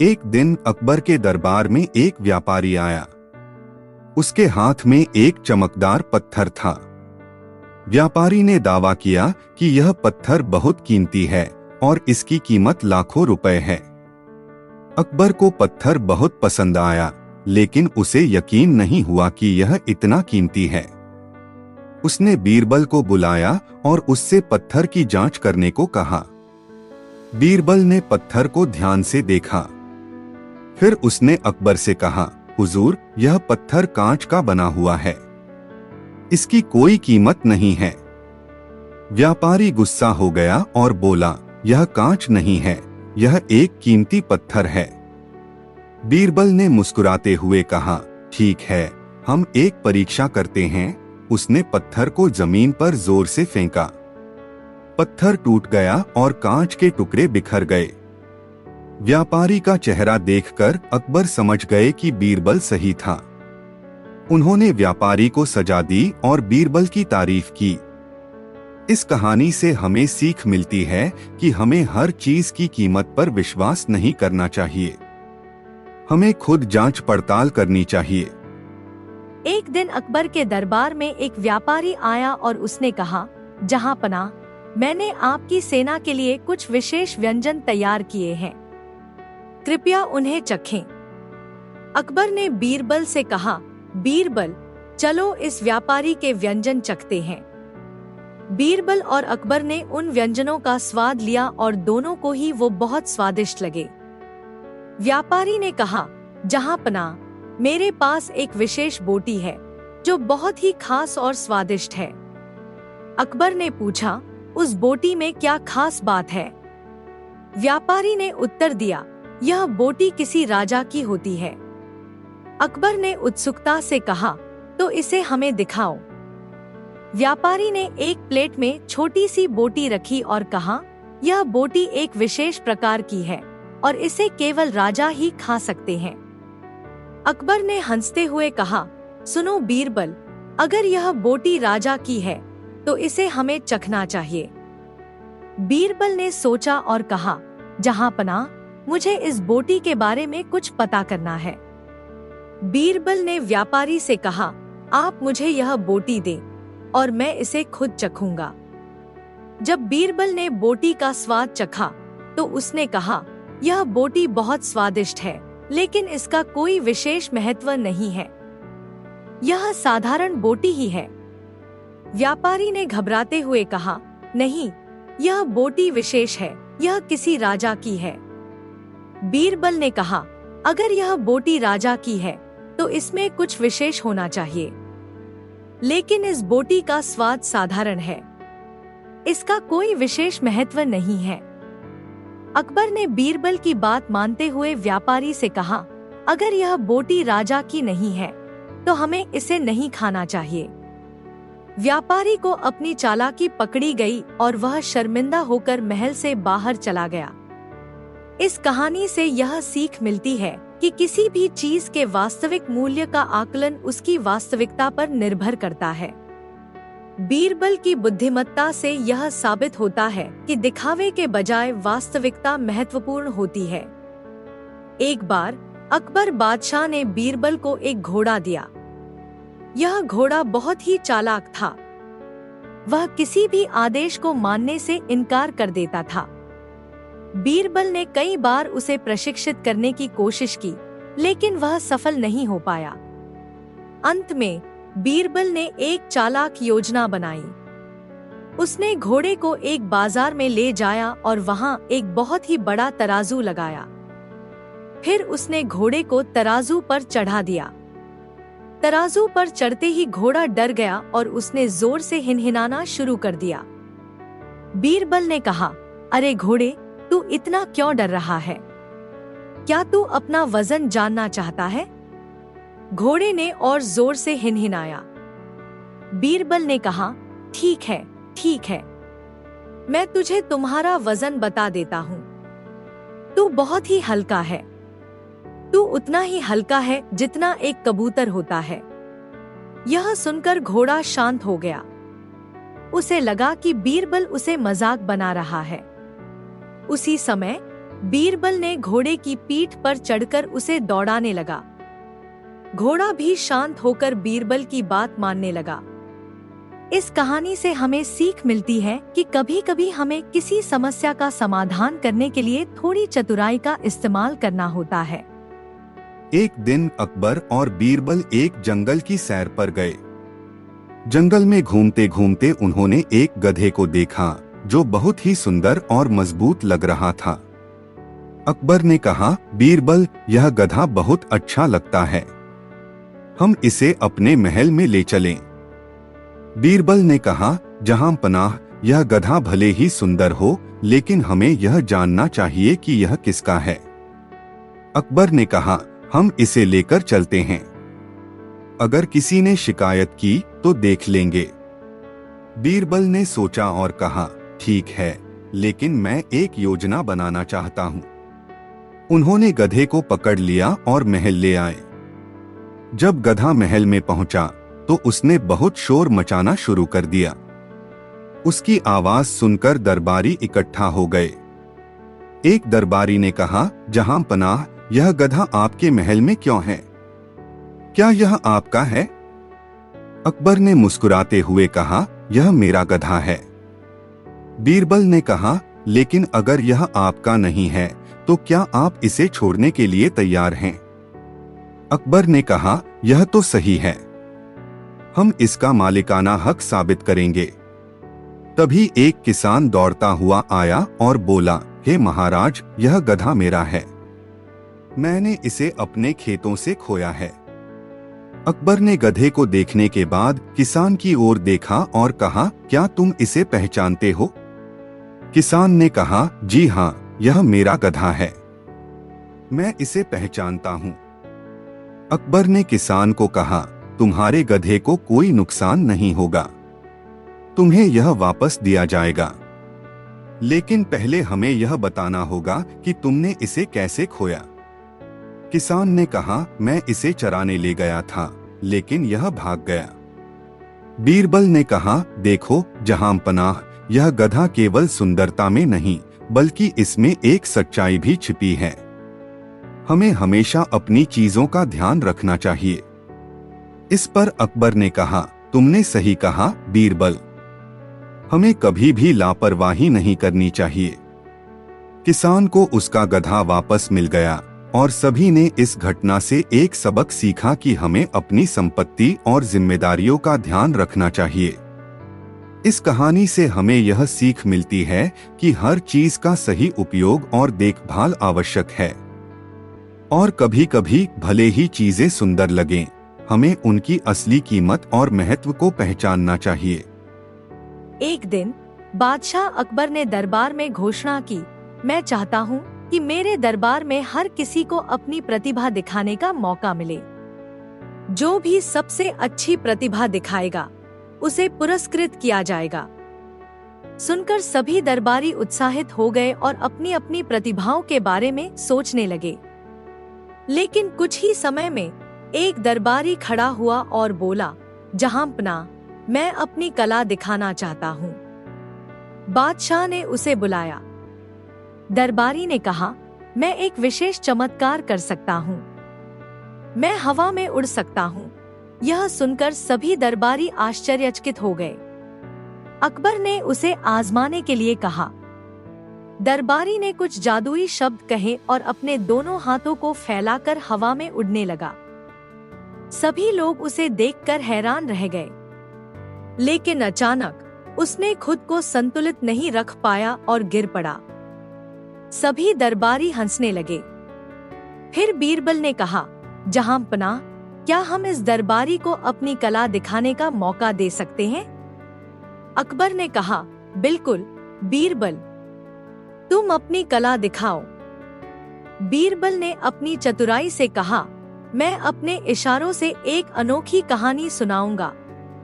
एक दिन अकबर के दरबार में एक व्यापारी आया। उसके हाथ में एक चमकदार पत्थर था। व्यापारी ने दावा किया कि यह पत्थर बहुत कीमती है और इसकी कीमत लाखों रुपए है। अकबर को पत्थर बहुत पसंद आया, लेकिन उसे यकीन नहीं हुआ कि यह इतना कीमती है। उसने बीरबल को बुलाया और उससे पत्थर की जांच करने को कहा। बीरबल ने पत्थर को ध्यान से देखा। फिर उसने अकबर से कहा, हुजूर, यह पत्थर कांच का बना हुआ है, इसकी कोई कीमत नहीं है। व्यापारी गुस्सा हो गया और बोला, यह कांच नहीं है, यह एक कीमती पत्थर है। बीरबल ने मुस्कुराते हुए कहा, ठीक है, हम एक परीक्षा करते हैं। उसने पत्थर को जमीन पर जोर से फेंका। पत्थर टूट गया और कांच के टुकड़े बिखर गए। व्यापारी का चेहरा देखकर अकबर समझ गए कि बीरबल सही था। उन्होंने व्यापारी को सजा दी और बीरबल की तारीफ की। इस कहानी से हमें सीख मिलती है कि हमें हर चीज की कीमत पर विश्वास नहीं करना चाहिए। हमें खुद जांच पड़ताल करनी चाहिए। एक दिन अकबर के दरबार में एक व्यापारी आया और उसने कहा, जहांपनाह, मैंने आपकी सेना के लिए कुछ विशेष व्यंजन तैयार किए हैं, कृपया उन्हें चखें। अकबर ने बीरबल से कहा, बीरबल, चलो इस व्यापारी के व्यंजन चखते हैं। बीरबल और अकबर ने उन व्यंजनों का स्वाद लिया और दोनों को ही वो बहुत स्वादिष्ट लगे। व्यापारी ने कहा, जहांपनाह, मेरे पास एक विशेष बोटी है जो बहुत ही खास और स्वादिष्ट है। अकबर ने पूछा, उस बोटी में क्या खास बात है? व्यापारी ने उत्तर दिया, यह बोटी किसी राजा की होती है। अकबर ने उत्सुकता से कहा, तो इसे हमें दिखाओ। व्यापारी ने एक प्लेट में छोटी सी बोटी रखी और कहा, यह बोटी एक विशेष प्रकार की है और इसे केवल राजा ही खा सकते हैं। अकबर ने हंसते हुए कहा, सुनो बीरबल, अगर यह बोटी राजा की है तो इसे हमें चखना चाहिए। बीरबल ने सोचा और कहा, जहांपनाह, मुझे इस बोटी के बारे में कुछ पता करना है। बीरबल ने व्यापारी से कहा, आप मुझे यह बोटी दें और मैं इसे खुद चखूंगा। जब बीरबल ने बोटी का स्वाद चखा तो उसने कहा, यह बोटी बहुत स्वादिष्ट है, लेकिन इसका कोई विशेष महत्व नहीं है, यह साधारण बोटी ही है। व्यापारी ने घबराते हुए कहा, नहीं, यह बोटी विशेष है, यह किसी राजा की है। बीरबल ने कहा, अगर यह बोटी राजा की है तो इसमें कुछ विशेष होना चाहिए, लेकिन इस बोटी का स्वाद साधारण है, इसका कोई विशेष महत्व नहीं है। अकबर ने बीरबल की बात मानते हुए व्यापारी से कहा, अगर यह बोटी राजा की नहीं है तो हमें इसे नहीं खाना चाहिए। व्यापारी को अपनी चालाकी पकड़ी गई और वह शर्मिंदा होकर महल से बाहर चला गया। इस कहानी से यह सीख मिलती है कि किसी भी चीज के वास्तविक मूल्य का आकलन उसकी वास्तविकता पर निर्भर करता है। बीरबल की बुद्धिमत्ता से यह साबित होता है कि दिखावे के बजाय वास्तविकता महत्वपूर्ण होती है। एक बार अकबर बादशाह ने बीरबल को एक घोड़ा दिया। यह घोड़ा बहुत ही चालाक था। वह किसी भी आदेश को मानने से इनकार कर देता था। बीरबल ने कई बार उसे प्रशिक्षित करने की कोशिश की, लेकिन वह सफल नहीं हो पाया। अंत में बीरबल ने एक चालाक योजना बनाई। उसने घोड़े को एक बाजार में ले जाया और वहां एक बहुत ही बड़ा तराजू लगाया। फिर उसने घोड़े को तराजू पर चढ़ा दिया। तराजू पर चढ़ते ही घोड़ा डर गया और उसने जोर से हिनहिनाना शुरू कर दिया। बीरबल ने कहा, अरे घोड़े, तू इतना क्यों डर रहा है? क्या तू अपना वजन जानना चाहता है? घोड़े ने और जोर से हिनहिनाया। बीरबल ने कहा, ठीक है, ठीक है, मैं तुझे तुम्हारा वजन बता देता हूँ। तू बहुत ही हल्का है। तू उतना ही हल्का है जितना एक कबूतर होता है। यह सुनकर घोड़ा शांत हो गया। उसे लगा कि बीरबल उसे मजाक बना रहा है। उसी समय बीरबल ने घोड़े की पीठ पर चढ़कर उसे दौड़ाने लगा। घोड़ा भी शांत होकर बीरबल की बात मानने लगा। इस कहानी से हमें सीख मिलती है कि कभी-कभी हमें किसी समस्या का समाधान करने के लिए थोड़ी चतुराई का इस्तेमाल करना होता है। एक दिन अकबर और बीरबल एक जंगल की सैर पर गए। जंगल में घूमते घूमते उन्होंने एक गधे को देखा जो बहुत ही सुंदर और मजबूत लग रहा था। अकबर ने कहा, बीरबल, यह गधा बहुत अच्छा लगता है, हम इसे अपने महल में ले चलें। बीरबल ने कहा, जहां पनाह, यह गधा भले ही सुंदर हो, लेकिन हमें यह जानना चाहिए कि यह किसका है। अकबर ने कहा, हम इसे लेकर चलते हैं, अगर किसी ने शिकायत की तो देख लेंगे। बीरबल ने सोचा और कहा, ठीक है, लेकिन मैं एक योजना बनाना चाहता हूं। उन्होंने गधे को पकड़ लिया और महल ले आए। जब गधा महल में पहुंचा तो उसने बहुत शोर मचाना शुरू कर दिया। उसकी आवाज सुनकर दरबारी इकट्ठा हो गए। एक दरबारी ने कहा, जहां पनाह, यह गधा आपके महल में क्यों है? क्या यह आपका है? अकबर ने मुस्कुराते हुए कहा, यह मेरा गधा है। बीरबल ने कहा, लेकिन अगर यह आपका नहीं है तो क्या आप इसे छोड़ने के लिए तैयार हैं? अकबर ने कहा, यह तो सही है, हम इसका मालिकाना हक साबित करेंगे। तभी एक किसान दौड़ता हुआ आया और बोला, हे महाराज, यह गधा मेरा है, मैंने इसे अपने खेतों से खोया है। अकबर ने गधे को देखने के बाद किसान की ओर देखा और कहा, क्या तुम इसे पहचानते हो? किसान ने कहा, जी हाँ, यह मेरा गधा है, मैं इसे पहचानता हूं। अकबर ने किसान को कहा, तुम्हारे गधे को कोई नुकसान नहीं होगा, तुम्हें यह वापस दिया जाएगा, लेकिन पहले हमें यह बताना होगा कि तुमने इसे कैसे खोया। किसान ने कहा, मैं इसे चराने ले गया था, लेकिन यह भाग गया। बीरबल ने कहा, देखो जहां पनाह, यह गधा केवल सुंदरता में नहीं बल्कि इसमें एक सच्चाई भी छिपी है। हमें हमेशा अपनी चीजों का ध्यान रखना चाहिए। इस पर अकबर ने कहा, तुमने सही कहा बीरबल, हमें कभी भी लापरवाही नहीं करनी चाहिए। किसान को उसका गधा वापस मिल गया और सभी ने इस घटना से एक सबक सीखा कि हमें अपनी संपत्ति और जिम्मेदारियों का ध्यान रखना चाहिए। इस कहानी से हमें यह सीख मिलती है कि हर चीज का सही उपयोग और देखभाल आवश्यक है, और कभी-कभी भले ही चीजें सुंदर लगें, हमें उनकी असली कीमत और महत्व को पहचानना चाहिए। एक दिन बादशाह अकबर ने दरबार में घोषणा की, मैं चाहता हूँ कि मेरे दरबार में हर किसी को अपनी प्रतिभा दिखाने का मौका मिले। जो भी सबसे अच्छी प्रतिभा दिखाएगा उसे पुरस्कृत किया जाएगा। सुनकर सभी दरबारी उत्साहित हो गए और अपनी अपनी प्रतिभाओं के बारे में सोचने लगे। लेकिन कुछ ही समय में एक दरबारी खड़ा हुआ और बोला, जहांपना, मैं अपनी कला दिखाना चाहता हूँ। बादशाह ने उसे बुलाया। दरबारी ने कहा, मैं एक विशेष चमत्कार कर सकता हूँ, मैं हवा में उड़ सकता हूँ। यह सुनकर सभी दरबारी आश्चर्यचकित हो गए। अकबर ने उसे आजमाने के लिए कहा। दरबारी ने कुछ जादुई शब्द कहे और अपने दोनों हाथों को फैलाकर हवा में उड़ने लगा। सभी लोग उसे देखकर हैरान रह गए, लेकिन अचानक उसने खुद को संतुलित नहीं रख पाया और गिर पड़ा। सभी दरबारी हंसने लगे। फिर बीरबल ने कहा, जहांपना, क्या हम इस दरबारी को अपनी कला दिखाने का मौका दे सकते हैं? अकबर ने कहा, बिल्कुल बीरबल, तुम अपनी कला दिखाओ। बीरबल ने अपनी चतुराई से कहा, मैं अपने इशारों से एक अनोखी कहानी सुनाऊंगा।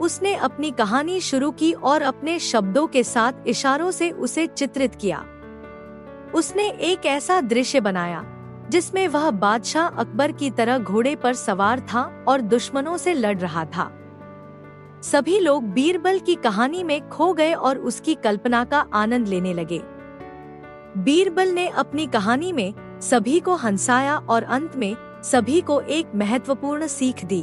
उसने अपनी कहानी शुरू की और अपने शब्दों के साथ इशारों से उसे चित्रित किया। उसने एक ऐसा दृश्य बनाया जिसमें वह बादशाह अकबर की तरह घोड़े पर सवार था और दुश्मनों से लड़ रहा था। सभी लोग बीरबल की कहानी में खो गए और उसकी कल्पना का आनंद लेने लगे। बीरबल ने अपनी कहानी में सभी को हंसाया और अंत में सभी को एक महत्वपूर्ण सीख दी।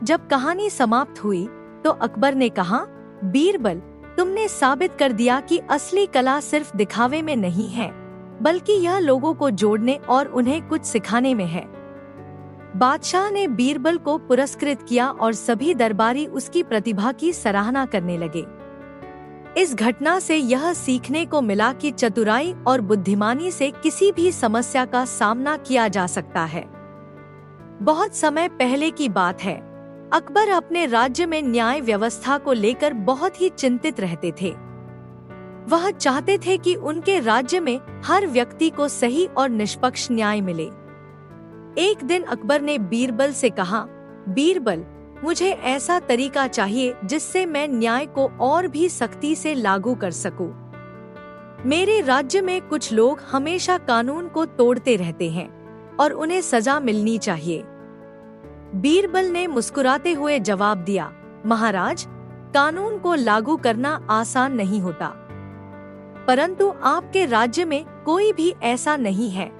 जब कहानी समाप्त हुई तो अकबर ने कहा, बीरबल, तुमने साबित कर दिया कि असली कला सिर्फ दिखावे में नहीं है, बल्कि यह लोगों को जोड़ने और उन्हें कुछ सिखाने में है। बादशाह ने बीरबल को पुरस्कृत किया और सभी दरबारी उसकी प्रतिभा की सराहना करने लगे। इस घटना से यह सीखने को मिला कि चतुराई और बुद्धिमानी से किसी भी समस्या का सामना किया जा सकता है। बहुत समय पहले की बात है, अकबर अपने राज्य में न्याय व्यवस्था को लेकर बहुत ही चिंतित रहते थे। वह चाहते थे कि उनके राज्य में हर व्यक्ति को सही और निष्पक्ष न्याय मिले। एक दिन अकबर ने बीरबल से कहा, बीरबल, मुझे ऐसा तरीका चाहिए जिससे मैं न्याय को और भी सख्ती से लागू कर सकूं। मेरे राज्य में कुछ लोग हमेशा कानून को तोड़ते रहते हैं और उन्हें सजा मिलनी चाहिए। बीरबल ने मुस्कुराते हुए जवाब दिया, महाराज, कानून को लागू करना आसान नहीं होता, परंतु आपके राज्य में कोई भी ऐसा नहीं है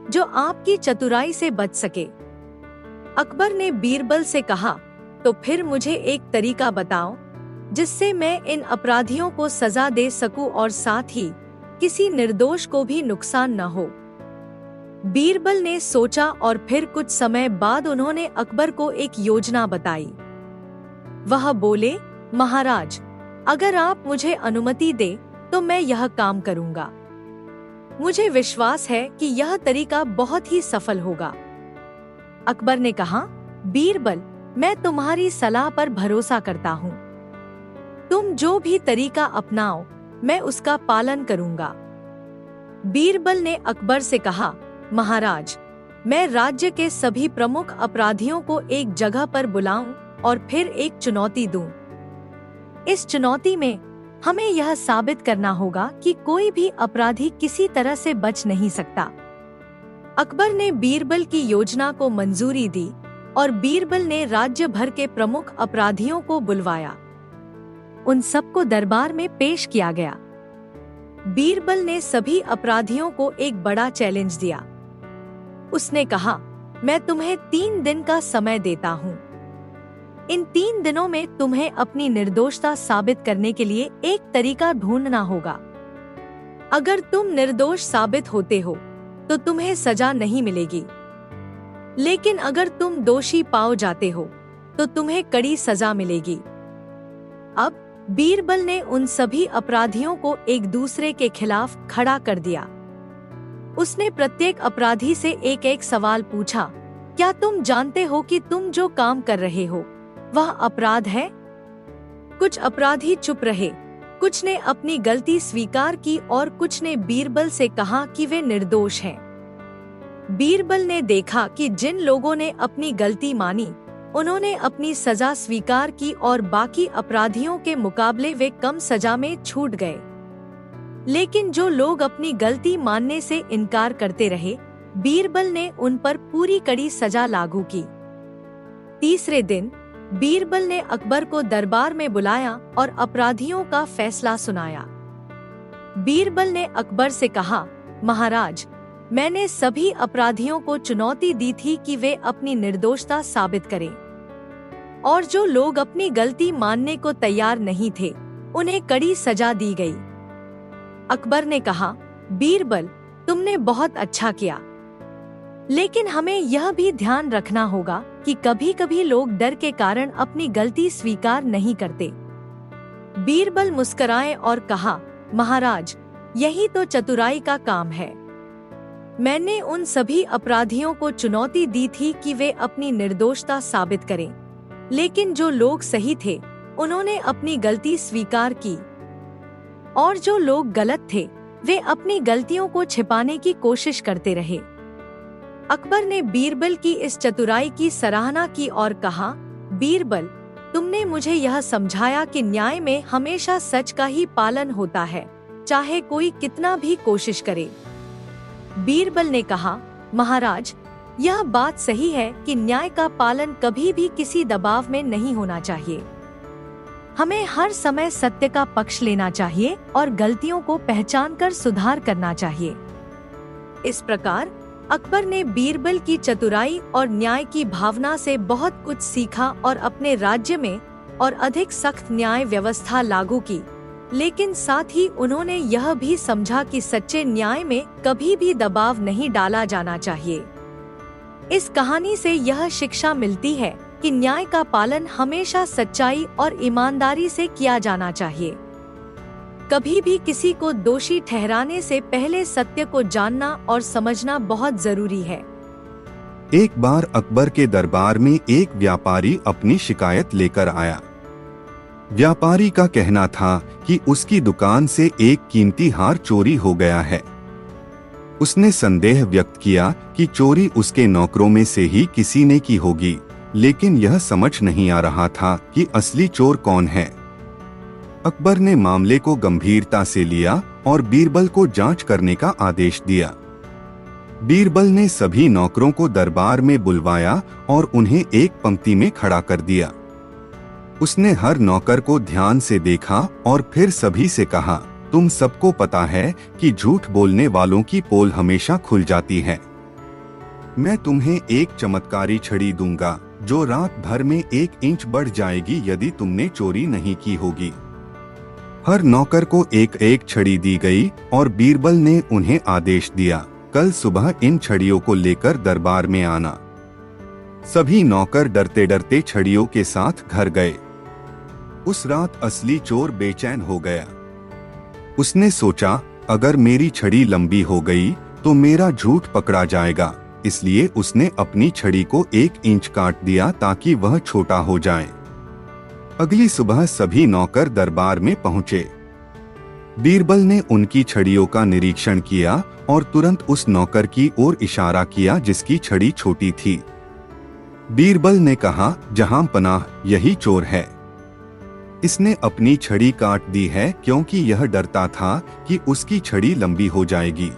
जो आपकी चतुराई से बच सके। अकबर ने बीरबल से कहा, तो फिर मुझे एक तरीका बताओ जिससे मैं इन अपराधियों को सजा दे सकूं और साथ ही किसी निर्दोष को भी नुकसान न हो। बीरबल ने सोचा और फिर कुछ समय बाद उन्होंने अकबर को एक योजना बताई। वह बोले, महाराज, अगर आप मुझे अनुमति दे तो मैं यह काम करूंगा। मुझे विश्वास है कि यह तरीका बहुत ही सफल होगा। अकबर ने कहा, बीरबल, मैं तुम्हारी सलाह पर भरोसा करता हूँ। तुम जो भी तरीका अपनाओ, मैं उसका पालन करूंगा। बीरबल ने अकबर से कहा, महाराज, मैं राज्य के सभी प्रमुख अपराधियों को एक जगह पर बुलाऊं और फिर एक चुनौती दूं। इस चुनौती में हमें यह साबित करना होगा कि कोई भी अपराधी किसी तरह से बच नहीं सकता। अकबर ने बीरबल की योजना को मंजूरी दी और बीरबल ने राज्य भर के प्रमुख अपराधियों को बुलवाया। उन सबको दरबार में पेश किया गया। बीरबल ने सभी अपराधियों को एक बड़ा चैलेंज दिया। उसने कहा, मैं तुम्हें 3 दिन का समय देता हूँ। इन 3 दिनों में तुम्हें अपनी निर्दोषता साबित करने के लिए एक तरीका ढूंढना होगा। अगर तुम निर्दोष साबित होते हो तो तुम्हें सजा नहीं मिलेगी, लेकिन अगर तुम दोषी पाओ जाते हो तो तुम्हें कड़ी सजा मिलेगी। अब बीरबल ने उन सभी अपराधियों को एक दूसरे के खिलाफ खड़ा कर दिया। उसने प्रत्येक अपराधी से एक एक सवाल पूछा, क्या तुम जानते हो कि तुम जो काम कर रहे हो वह अपराध है? कुछ अपराधी चुप रहे, कुछ ने अपनी गलती स्वीकार की और कुछ ने बीरबल से कहा कि वे निर्दोष हैं। बीरबल ने देखा कि जिन लोगों ने अपनी गलती मानी, उन्होंने अपनी सजा स्वीकार की और बाकी अपराधियों के मुकाबले वे कम सजा में छूट गए। लेकिन जो लोग अपनी गलती मानने से इनकार करते रहे, बीरबल ने उन पर पूरी कड़ी सजा लागू की। तीसरे दिन बीरबल ने अकबर को दरबार में बुलाया और अपराधियों का फैसला सुनाया। बीरबल ने अकबर से कहा, महाराज, मैंने सभी अपराधियों को चुनौती दी थी कि वे अपनी निर्दोषता साबित करें, और जो लोग अपनी गलती मानने को तैयार नहीं थे, उन्हें कड़ी सजा दी गई। अकबर ने कहा, बीरबल, तुमने बहुत अच्छा किया, लेकिन हमें यह भी ध्यान रखना होगा कि कभी-कभी लोग डर के कारण अपनी गलती स्वीकार नहीं करते। बीरबल मुस्कुराए और कहा, महाराज, यही तो चतुराई का काम है। मैंने उन सभी अपराधियों को चुनौती दी थी कि वे अपनी निर्दोषता साबित करें, लेकिन जो लोग सही थे उन्होंने अपनी गलती स्वीकार की, और जो लोग गलत थे वे अपनी गलतियों को छिपाने की कोशिश करते रहे। अकबर ने बीरबल की इस चतुराई की सराहना की और कहा, बीरबल, तुमने मुझे यह समझाया कि न्याय में हमेशा सच का ही पालन होता है, चाहे कोई कितना भी कोशिश करे। बीरबल ने कहा, महाराज, यह बात सही है कि न्याय का पालन कभी भी किसी दबाव में नहीं होना चाहिए। हमें हर समय सत्य का पक्ष लेना चाहिए और गलतियों को पहचानकर सुधार करना चाहिए। इस प्रकार अकबर ने बीरबल की चतुराई और न्याय की भावना से बहुत कुछ सीखा और अपने राज्य में और अधिक सख्त न्याय व्यवस्था लागू की, लेकिन साथ ही उन्होंने यह भी समझा कि सच्चे न्याय में कभी भी दबाव नहीं डाला जाना चाहिए। इस कहानी से यह शिक्षा मिलती है कि न्याय का पालन हमेशा सच्चाई और ईमानदारी से किया जाना चाहिए। कभी भी किसी को दोषी ठहराने से पहले सत्य को जानना और समझना बहुत जरूरी है। एक बार अकबर के दरबार में एक व्यापारी अपनी शिकायत लेकर आया। व्यापारी का कहना था कि उसकी दुकान से एक कीमती हार चोरी हो गया है। उसने संदेह व्यक्त किया कि चोरी उसके नौकरों में से ही किसी ने की होगी, लेकिन यह समझ नहीं आ रहा था कि असली चोर कौन है। अकबर ने मामले को गंभीरता से लिया और बीरबल को जांच करने का आदेश दिया। बीरबल ने सभी नौकरों को दरबार में बुलवाया और उन्हें एक पंक्ति में खड़ा कर दिया। उसने हर नौकर को ध्यान से देखा और फिर सभी से कहा, तुम सबको पता है कि झूठ बोलने वालों की पोल हमेशा खुल जाती है। मैं तुम्हें एक चमत्कारी छड़ी दूंगा जो रात भर में 1 इंच बढ़ जाएगी यदि तुमने चोरी नहीं की होगी। हर नौकर को एक एक छड़ी दी गई और बीरबल ने उन्हें आदेश दिया, कल सुबह इन छड़ियों को लेकर दरबार में आना। सभी नौकर डरते डरते छड़ियों के साथ घर गए। उस रात असली चोर बेचैन हो गया। उसने सोचा, अगर मेरी छड़ी लंबी हो गई तो मेरा झूठ पकड़ा जाएगा, इसलिए उसने अपनी छड़ी को 1 इंच काट दिया ताकि वह छोटा हो जाए। अगली सुबह सभी नौकर दरबार में पहुंचे। बीरबल ने उनकी छड़ियों का निरीक्षण किया और तुरंत उस नौकर की ओर इशारा किया जिसकी छड़ी छोटी थी। बीरबल ने कहा, जहां पनाह, यही चोर है। इसने अपनी छड़ी काट दी है क्योंकि यह डरता था कि उसकी छड़ी लंबी हो जाएगी।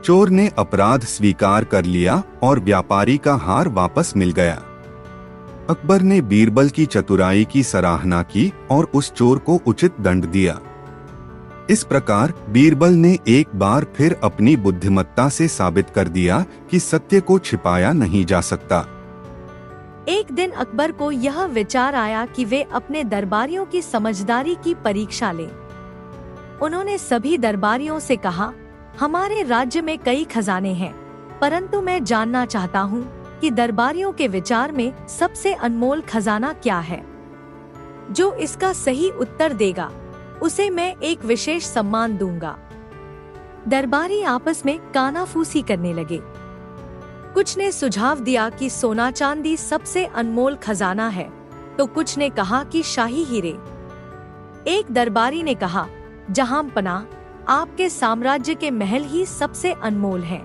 चोर ने अपराध स्वीकार कर लिया और व्यापारी का हार वापस मिल गया। अकबर ने बीरबल की चतुराई की सराहना की और उस चोर को उचित दंड दिया। इस प्रकार बीरबल ने एक बार फिर अपनी बुद्धिमत्ता से साबित कर दिया कि सत्य को छिपाया नहीं जा सकता। एक दिन अकबर को यह विचार आया कि वे अपने दरबारियों की समझदारी की परीक्षा लें। उन्होंने सभी दरबारियों से कहा, हमारे राज्य में कई खजाने हैं, परंतु मैं जानना चाहता हूँ कि दरबारियों के विचार में सबसे अनमोल खजाना क्या है। जो इसका सही उत्तर देगा उसे मैं एक विशेष सम्मान दूंगा। दरबारी आपस में कानाफूसी करने लगे। कुछ ने सुझाव दिया कि सोना चांदी सबसे अनमोल खजाना है, तो कुछ ने कहा कि शाही हीरे। एक दरबारी ने कहा, जहां पनाह, आपके साम्राज्य के महल ही सबसे अनमोल हैं।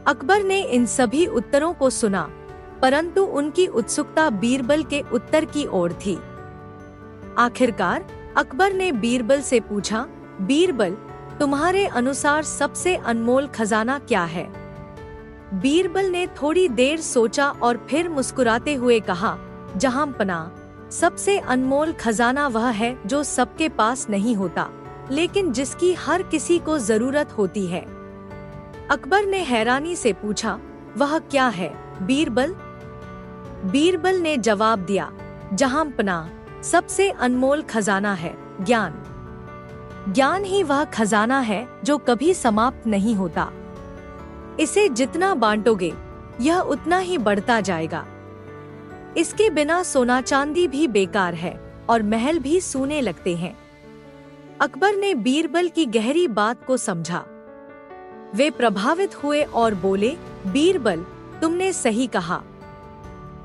अकबर ने इन सभी उत्तरों को सुना, परंतु उनकी उत्सुकता बीरबल के उत्तर की ओर थी। आखिरकार अकबर ने बीरबल से पूछा, बीरबल, तुम्हारे अनुसार सबसे अनमोल खजाना क्या है? बीरबल ने थोड़ी देर सोचा और फिर मुस्कुराते हुए कहा, जहां पनाह, सबसे अनमोल खजाना वह है जो सबके पास नहीं होता, लेकिन जिसकी हर किसी को जरूरत होती है। अकबर ने हैरानी से पूछा, वह क्या है बीरबल? बीरबल ने जवाब दिया, जहां पनाह, सबसे अनमोल खजाना है ज्ञान। ज्ञान ही वह खजाना है जो कभी समाप्त नहीं होता। इसे जितना बांटोगे यह उतना ही बढ़ता जाएगा। इसके बिना सोना चांदी भी बेकार है और महल भी सूने लगते हैं। अकबर ने बीरबल की गहरी बात को समझा। वे प्रभावित हुए और बोले, बीरबल, तुमने सही कहा।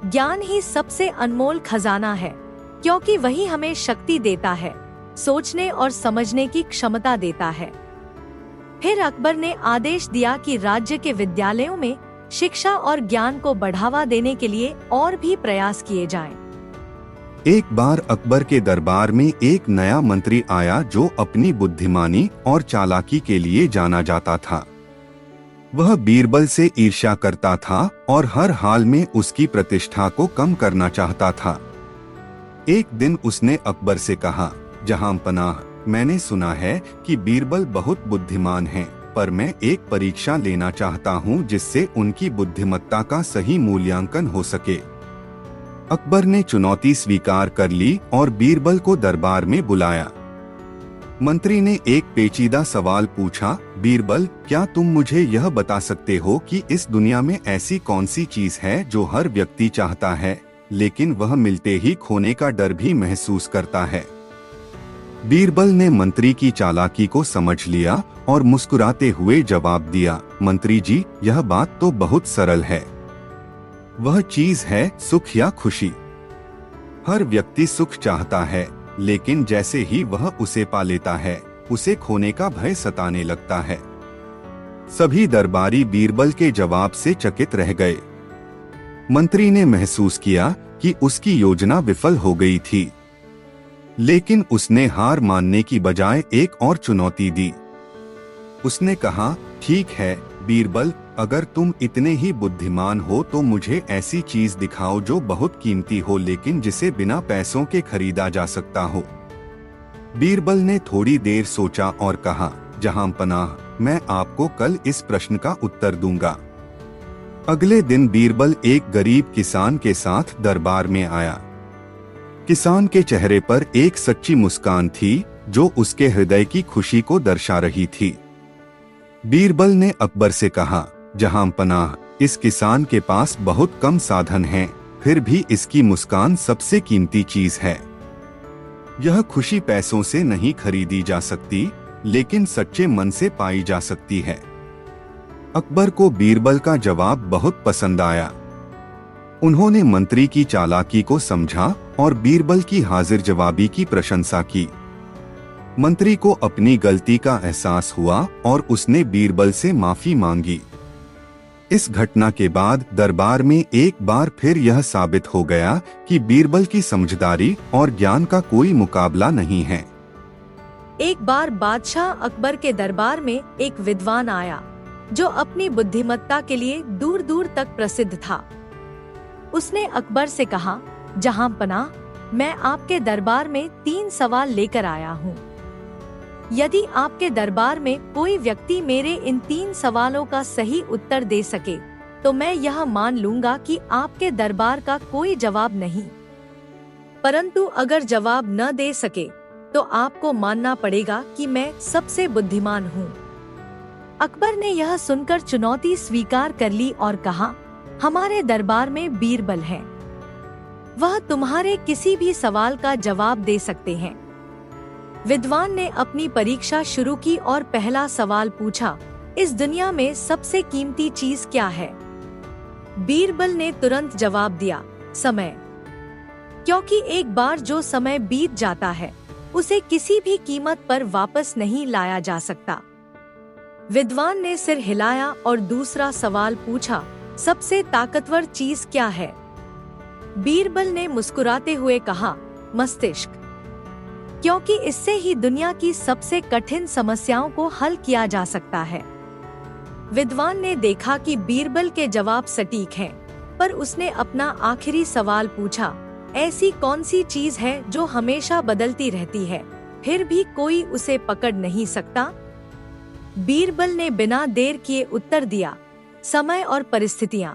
ज्ञान ही सबसे अनमोल खजाना है, क्योंकि वही हमें शक्ति देता है, सोचने और समझने की क्षमता देता है। फिर अकबर ने आदेश दिया कि राज्य के विद्यालयों में शिक्षा और ज्ञान को बढ़ावा देने के लिए और भी प्रयास किए जाएं। एक बार अकबर के दरबार में एक नया मंत्री आया जो अपनी बुद्धिमानी और चालाकी के लिए जाना जाता था। वह बीरबल से ईर्ष्या करता था और हर हाल में उसकी प्रतिष्ठा को कम करना चाहता था। एक दिन उसने अकबर से कहा, जहां पनाह, मैंने सुना है कि बीरबल बहुत बुद्धिमान हैं, पर मैं एक परीक्षा लेना चाहता हूं जिससे उनकी बुद्धिमत्ता का सही मूल्यांकन हो सके। अकबर ने चुनौती स्वीकार कर ली और बीरबल को दरबार में बुलाया। मंत्री ने एक पेचीदा सवाल पूछा, बीरबल, क्या तुम मुझे यह बता सकते हो कि इस दुनिया में ऐसी कौन सी चीज है जो हर व्यक्ति चाहता है, लेकिन वह मिलते ही खोने का डर भी महसूस करता है? बीरबल ने मंत्री की चालाकी को समझ लिया और मुस्कुराते हुए जवाब दिया, मंत्री जी, यह बात तो बहुत सरल है। वह चीज है सुख या खुशी। हर व्यक्ति सुख चाहता है, लेकिन जैसे ही वह उसे पा लेता है, उसे खोने का भय सताने लगता है। सभी दरबारी बीरबल के जवाब से चकित रह गए। मंत्री ने महसूस किया कि उसकी योजना विफल हो गई थी, लेकिन उसने हार मानने की बजाय एक और चुनौती दी। उसने कहा, ठीक है बीरबल, अगर तुम इतने ही बुद्धिमान हो तो मुझे ऐसी चीज दिखाओ जो बहुत कीमती हो लेकिन जिसे बिना पैसों के खरीदा जा सकता हो। बीरबल ने थोड़ी देर सोचा और कहा, जहां पनाह, मैं आपको कल इस प्रश्न का उत्तर दूंगा। अगले दिन बीरबल एक गरीब किसान के साथ दरबार में आया। किसान के चेहरे पर एक सच्ची मुस्कान थी जो उसके हृदय की खुशी को दर्शा रही थी। बीरबल ने अकबर से कहा, जहां पनाह, इस किसान के पास बहुत कम साधन हैं, फिर भी इसकी मुस्कान सबसे कीमती चीज है। यह खुशी पैसों से नहीं खरीदी जा सकती, लेकिन सच्चे मन से पाई जा सकती है। अकबर को बीरबल का जवाब बहुत पसंद आया। उन्होंने मंत्री की चालाकी को समझा और बीरबल की हाजिर जवाबी की प्रशंसा की। मंत्री को अपनी गलती का एहसास हुआ और उसने बीरबल से माफी मांगी। इस घटना के बाद दरबार में एक बार फिर यह साबित हो गया कि बीरबल की समझदारी और ज्ञान का कोई मुकाबला नहीं है। एक बार बादशाह अकबर के दरबार में एक विद्वान आया जो अपनी बुद्धिमत्ता के लिए दूर दूर तक प्रसिद्ध था। उसने अकबर से कहा, जहां पनाह, मैं आपके दरबार में 3 सवाल लेकर आया हूँ। यदि आपके दरबार में कोई व्यक्ति मेरे इन 3 सवालों का सही उत्तर दे सके तो मैं यह मान लूंगा कि आपके दरबार का कोई जवाब नहीं, परंतु अगर जवाब न दे सके तो आपको मानना पड़ेगा कि मैं सबसे बुद्धिमान हूँ। अकबर ने यह सुनकर चुनौती स्वीकार कर ली और कहा, हमारे दरबार में बीरबल है, वह तुम्हारे किसी भी सवाल का जवाब दे सकते हैं। विद्वान ने अपनी परीक्षा शुरू की और पहला सवाल पूछा, इस दुनिया में सबसे कीमती चीज क्या है? बीरबल ने तुरंत जवाब दिया, समय, क्योंकि एक बार जो समय बीत जाता है उसे किसी भी कीमत पर वापस नहीं लाया जा सकता। विद्वान ने सिर हिलाया और दूसरा सवाल पूछा, सबसे ताकतवर चीज क्या है? बीरबल ने मुस्कुराते हुए कहा, मस्तिष्क, क्योंकि इससे ही दुनिया की सबसे कठिन समस्याओं को हल किया जा सकता है। विद्वान ने देखा कि बीरबल के जवाब सटीक हैं, पर उसने अपना आखिरी सवाल पूछा, ऐसी कौन सी चीज है जो हमेशा बदलती रहती है, फिर भी कोई उसे पकड़ नहीं सकता? बीरबल ने बिना देर किए उत्तर दिया, समय और परिस्थितियां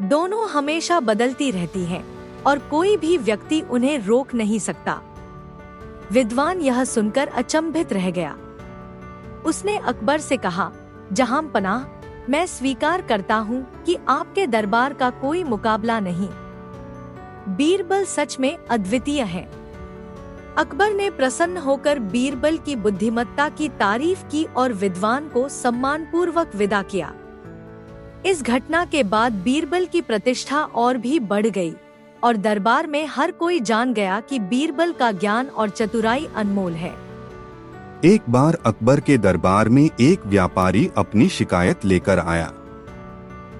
दोनों हमेशा बदलती रहती हैं और कोई भी व्यक्ति उन्हें रोक नहीं सकता। विद्वान यह सुनकर अचंभित रह गया। उसने अकबर से कहा, जहां पनाह, मैं स्वीकार करता हूँ कि आपके दरबार का कोई मुकाबला नहीं। बीरबल सच में अद्वितीय है। अकबर ने प्रसन्न होकर बीरबल की बुद्धिमत्ता की तारीफ की और विद्वान को सम्मानपूर्वक विदा किया। इस घटना के बाद बीरबल की प्रतिष्ठा और भी बढ़ गई और दरबार में हर कोई जान गया कि बीरबल का ज्ञान और चतुराई अनमोल है। एक बार अकबर के दरबार में एक व्यापारी अपनी शिकायत लेकर आया।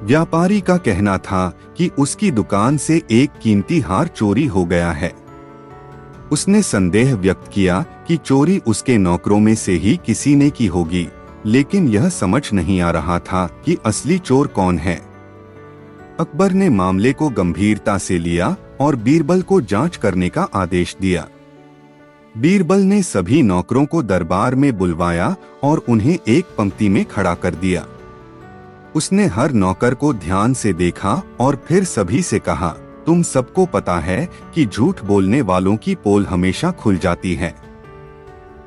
व्यापारी का कहना था कि उसकी दुकान से एक कीमती हार चोरी हो गया है। उसने संदेह व्यक्त किया कि चोरी उसके नौकरों में से ही किसी ने की होगी, लेकिन यह समझ नहीं आ रहा था कि असली चोर कौन है। अकबर ने मामले को गंभीरता से लिया और बीरबल को जांच करने का आदेश दिया। बीरबल ने सभी नौकरों को दरबार में बुलवाया और उन्हें एक पंक्ति में खड़ा कर दिया। उसने हर नौकर को ध्यान से देखा और फिर सभी से कहा, तुम सबको पता है कि झूठ बोलने वालों की पोल हमेशा खुल जाती है।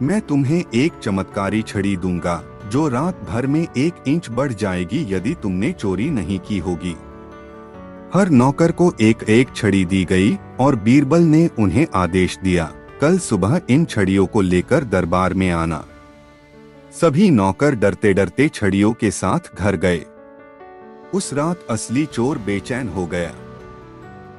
मैं तुम्हें एक चमत्कारी छड़ी दूंगा जो रात भर में 1 इंच बढ़ जाएगी यदि तुमने चोरी नहीं की होगी। हर नौकर को एक एक छड़ी दी गई और बीरबल ने उन्हें आदेश दिया, कल सुबह इन छड़ियों को लेकर दरबार में आना। सभी नौकर डरते डरते छड़ियों के साथ घर गए। उस रात असली चोर बेचैन हो गया।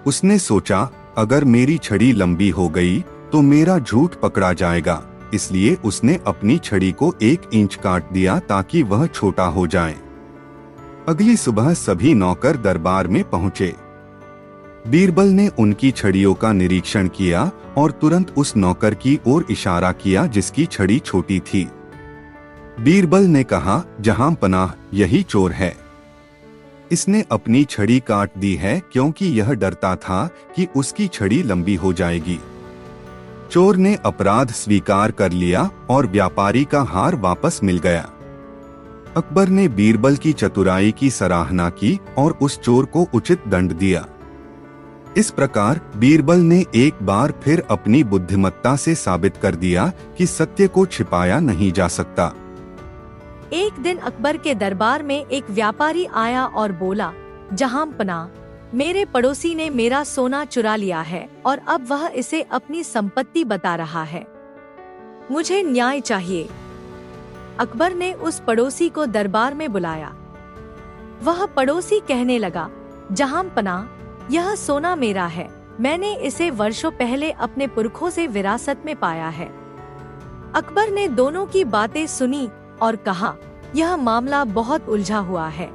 उसने सोचा, अगर मेरी छड़ी लंबी हो गई तो मेरा झूठ पकड़ा जाएगा, इसलिए उसने अपनी छड़ी को 1 इंच काट दिया ताकि वह छोटा हो जाए। अगली सुबह सभी नौकर दरबार में पहुंचे। बीरबल ने उनकी छड़ियों का निरीक्षण किया और तुरंत उस नौकर की ओर इशारा किया जिसकी छड़ी छोटी थी। बीरबल ने कहा, जहां पनाह, यही चोर है। इसने अपनी छड़ी काट दी है क्योंकि यह डरता था कि उसकी छड़ी लंबी हो जाएगी। चोर ने अपराध स्वीकार कर लिया और व्यापारी का हार वापस मिल गया। अकबर ने बीरबल की चतुराई की सराहना की और उस चोर को उचित दंड दिया। इस प्रकार बीरबल ने एक बार फिर अपनी बुद्धिमत्ता से साबित कर दिया कि सत्य को छिपाया नहीं जा सकता। एक दिन अकबर के दरबार में एक व्यापारी आया और बोला, जहांपनाह, मेरे पड़ोसी ने मेरा सोना चुरा लिया है और अब वह इसे अपनी संपत्ति बता रहा है। मुझे न्याय चाहिए। अकबर ने उस पड़ोसी को दरबार में बुलाया। वह पड़ोसी कहने लगा, जहांपनाह, यह सोना मेरा है। मैंने इसे वर्षों पहले अपने पुरखों से विरासत में पाया है। अकबर ने दोनों की बातें सुनी और कहा, यह मामला बहुत उलझा हुआ है।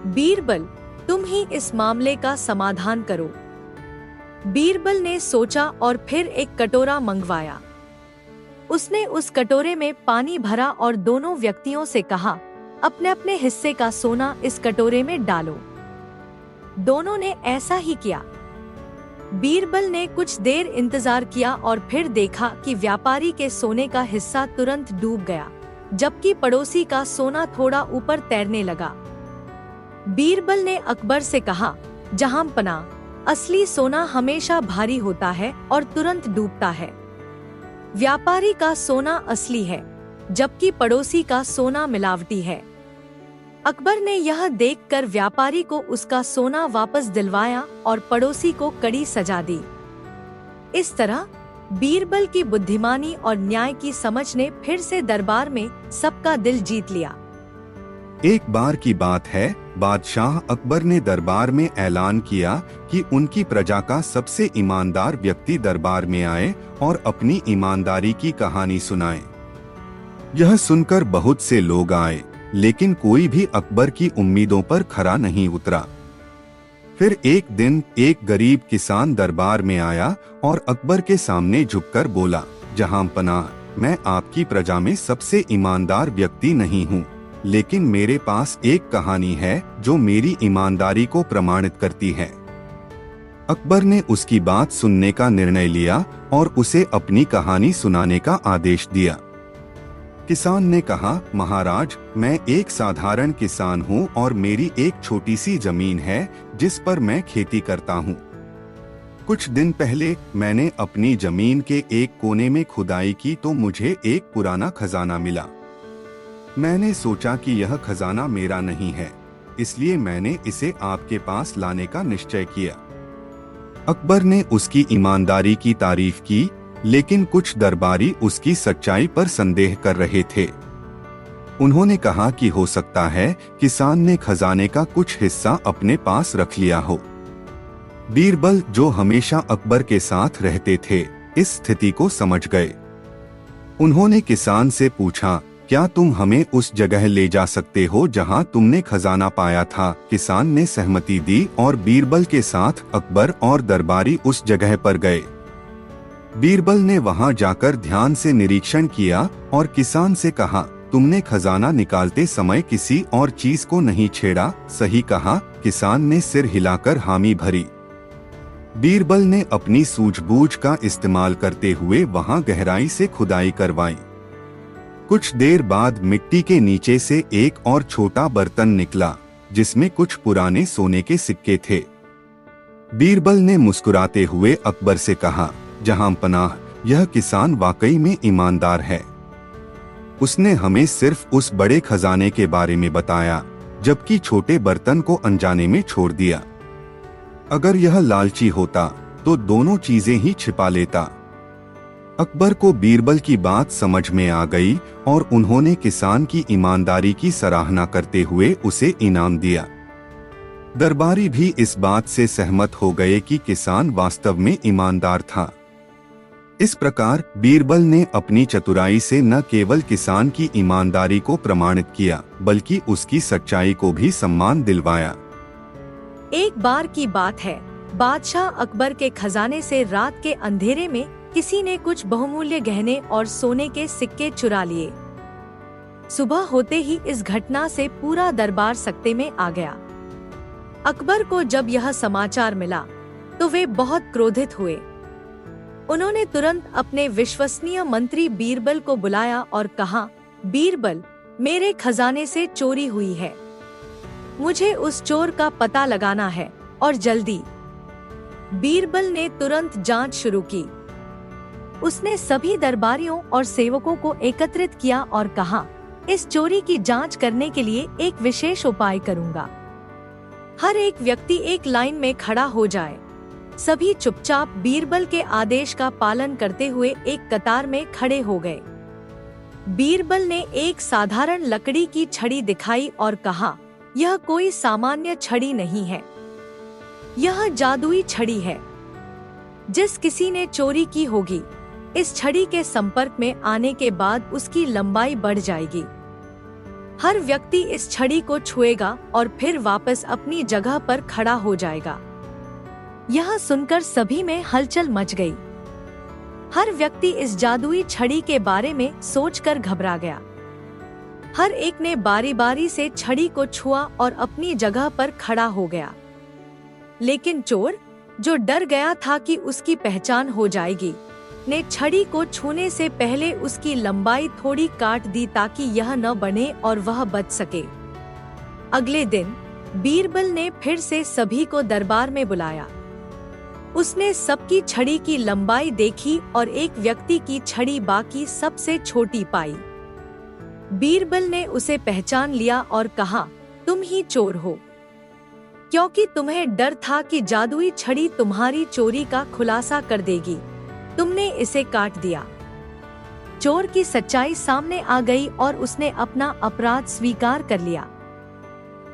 बीरबल, तुम ही इस मामले का समाधान करो। बीरबल ने सोचा और फिर एक कटोरा मंगवाया। उसने उस कटोरे में पानी भरा और दोनों व्यक्तियों से कहा, अपने अपने हिस्से का सोना इस कटोरे में डालो। दोनों ने ऐसा ही किया। बीरबल ने कुछ देर इंतजार किया और फिर देखा कि व्यापारी के सोने का हिस्सा तुरंत डूब गया, जबकि पड़ोसी का सोना थोड़ा ऊपर तैरने लगा। बीरबल ने अकबर से कहा, जहांपनाह, असली सोना हमेशा भारी होता है और तुरंत डूबता है। व्यापारी का सोना असली है, जबकि पड़ोसी का सोना मिलावटी है। अकबर ने यह देखकर व्यापारी को उसका सोना वापस दिलवाया और पड़ोसी को कड़ी सजा दी। इस तरह बीरबल की बुद्धिमानी और न्याय की समझ ने फिर से दरबार में सबका दिल जीत लिया। एक बार की बात है, बादशाह अकबर ने दरबार में ऐलान किया कि उनकी प्रजा का सबसे ईमानदार व्यक्ति दरबार में आए और अपनी ईमानदारी की कहानी सुनाए। यह सुनकर बहुत से लोग आए, लेकिन कोई भी अकबर की उम्मीदों पर खरा नहीं उतरा। फिर एक दिन एक गरीब किसान दरबार में आया और अकबर के सामने झुककर बोला, जहांपनाह, मैं आपकी प्रजा में सबसे ईमानदार व्यक्ति नहीं हूँ, लेकिन मेरे पास एक कहानी है जो मेरी ईमानदारी को प्रमाणित करती है। अकबर ने उसकी बात सुनने का निर्णय लिया और उसे अपनी कहानी सुनाने का आदेश दिया। किसान ने कहा, महाराज, मैं एक साधारण किसान हूँ और मेरी एक छोटी सी जमीन है जिस पर मैं खेती करता हूँ। कुछ दिन पहले मैंने अपनी जमीन के एक कोने में खुदाई की तो मुझे एक पुराना खजाना मिला। मैंने सोचा कि यह खजाना मेरा नहीं है, इसलिए मैंने इसे आपके पास लाने का निश्चय किया। अकबर ने उसकी ईमानदारी की तारीफ की, लेकिन कुछ दरबारी उसकी सच्चाई पर संदेह कर रहे थे। उन्होंने कहा कि हो सकता है किसान ने खजाने का कुछ हिस्सा अपने पास रख लिया हो। बीरबल, जो हमेशा अकबर के साथ रहते थे, इस स्थिति को समझ गए। उन्होंने किसान से पूछा, क्या तुम हमें उस जगह ले जा सकते हो जहां तुमने खजाना पाया था? किसान ने सहमति दी और बीरबल के साथ अकबर और दरबारी उस जगह पर गए। बीरबल ने वहां जाकर ध्यान से निरीक्षण किया और किसान से कहा, तुमने खजाना निकालते समय किसी और चीज को नहीं छेड़ा, सही कहा? किसान ने सिर हिलाकर हामी भरी। बीरबल ने अपनी सूझबूझ का इस्तेमाल करते हुए वहां गहराई से खुदाई करवाई। कुछ देर बाद मिट्टी के नीचे से एक और छोटा बर्तन निकला जिसमें कुछ पुराने सोने के सिक्के थे। बीरबल ने मुस्कुराते हुए अकबर से कहा, जहां पनाह, यह किसान वाकई में ईमानदार है। उसने हमें सिर्फ उस बड़े खजाने के बारे में बताया जबकि छोटे बर्तन को अनजाने में छोड़ दिया। अगर यह लालची होता तो दोनों चीजें ही छिपा लेता। अकबर को बीरबल की बात समझ में आ गई और उन्होंने किसान की ईमानदारी की सराहना करते हुए उसे इनाम दिया। दरबारी भी इस बात से सहमत हो गए कि किसान वास्तव में ईमानदार था। इस प्रकार बीरबल ने अपनी चतुराई से न केवल किसान की ईमानदारी को प्रमाणित किया बल्कि उसकी सच्चाई को भी सम्मान दिलवाया। एक बार की बात है, बादशाह अकबर के खजाने से रात के अंधेरे में किसी ने कुछ बहुमूल्य गहने और सोने के सिक्के चुरा लिए। सुबह होते ही इस घटना से पूरा दरबार सकते में आ गया। अकबर को जब यह समाचार मिला तो वे बहुत क्रोधित हुए। उन्होंने तुरंत अपने विश्वसनीय मंत्री बीरबल को बुलाया और कहा, बीरबल, मेरे खजाने से चोरी हुई है। मुझे उस चोर का पता लगाना है और जल्दी। बीरबल ने तुरंत जांच शुरू की। उसने सभी दरबारियों और सेवकों को एकत्रित किया और कहा, इस चोरी की जांच करने के लिए एक विशेष उपाय करूंगा। हर एक व्यक्ति एक लाइन में खड़ा हो जाए। सभी चुपचाप बीरबल के आदेश का पालन करते हुए एक कतार में खड़े हो गए। बीरबल ने एक साधारण लकड़ी की छड़ी दिखाई और कहा, यह कोई सामान्य छड़ी नहीं है, यह जादुई छड़ी है। जिस किसी ने चोरी की होगी, इस छड़ी के संपर्क में आने के बाद उसकी लंबाई बढ़ जाएगी। हर व्यक्ति इस छड़ी को छुएगा और फिर वापस अपनी जगह पर खड़ा हो जाएगा। यह सुनकर सभी में हलचल मच गई। हर व्यक्ति इस जादुई छड़ी के बारे में सोचकर घबरा गया। हर एक ने बारी बारी से छड़ी को छुआ और अपनी जगह पर खड़ा हो गया। लेकिन चोर, जो डर गया था कि उसकी पहचान हो जाएगी, ने छड़ी को छूने से पहले उसकी लंबाई थोड़ी काट दी ताकि यह न बने और वह बच सके। अगले दिन बीरबल ने फिर से सभी को दरबार में बुलाया। उसने सबकी छड़ी की लंबाई देखी और एक व्यक्ति की छड़ी बाकी सबसे छोटी पाई। बीरबल ने उसे पहचान लिया और कहा, तुम ही चोर हो, क्योंकि तुम्हें डर था कि जादुई छड़ी तुम्हारी चोरी का खुलासा कर देगी। तुमने इसे काट दिया। चोर की सच्चाई सामने आ गई और उसने अपना अपराध स्वीकार कर लिया।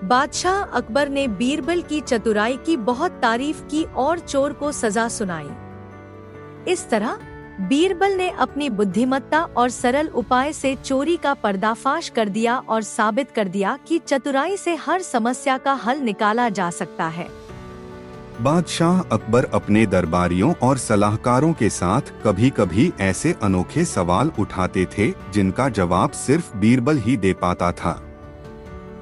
बादशाह अकबर ने बीरबल की चतुराई की बहुत तारीफ की और चोर को सजा सुनाई। इस तरह बीरबल ने अपनी बुद्धिमत्ता और सरल उपाय से चोरी का पर्दाफाश कर दिया और साबित कर दिया कि चतुराई से हर समस्या का हल निकाला जा सकता है। बादशाह अकबर अपने दरबारियों और सलाहकारों के साथ कभी कभी ऐसे अनोखे सवाल उठाते थे जिनका जवाब सिर्फ बीरबल ही दे पाता था।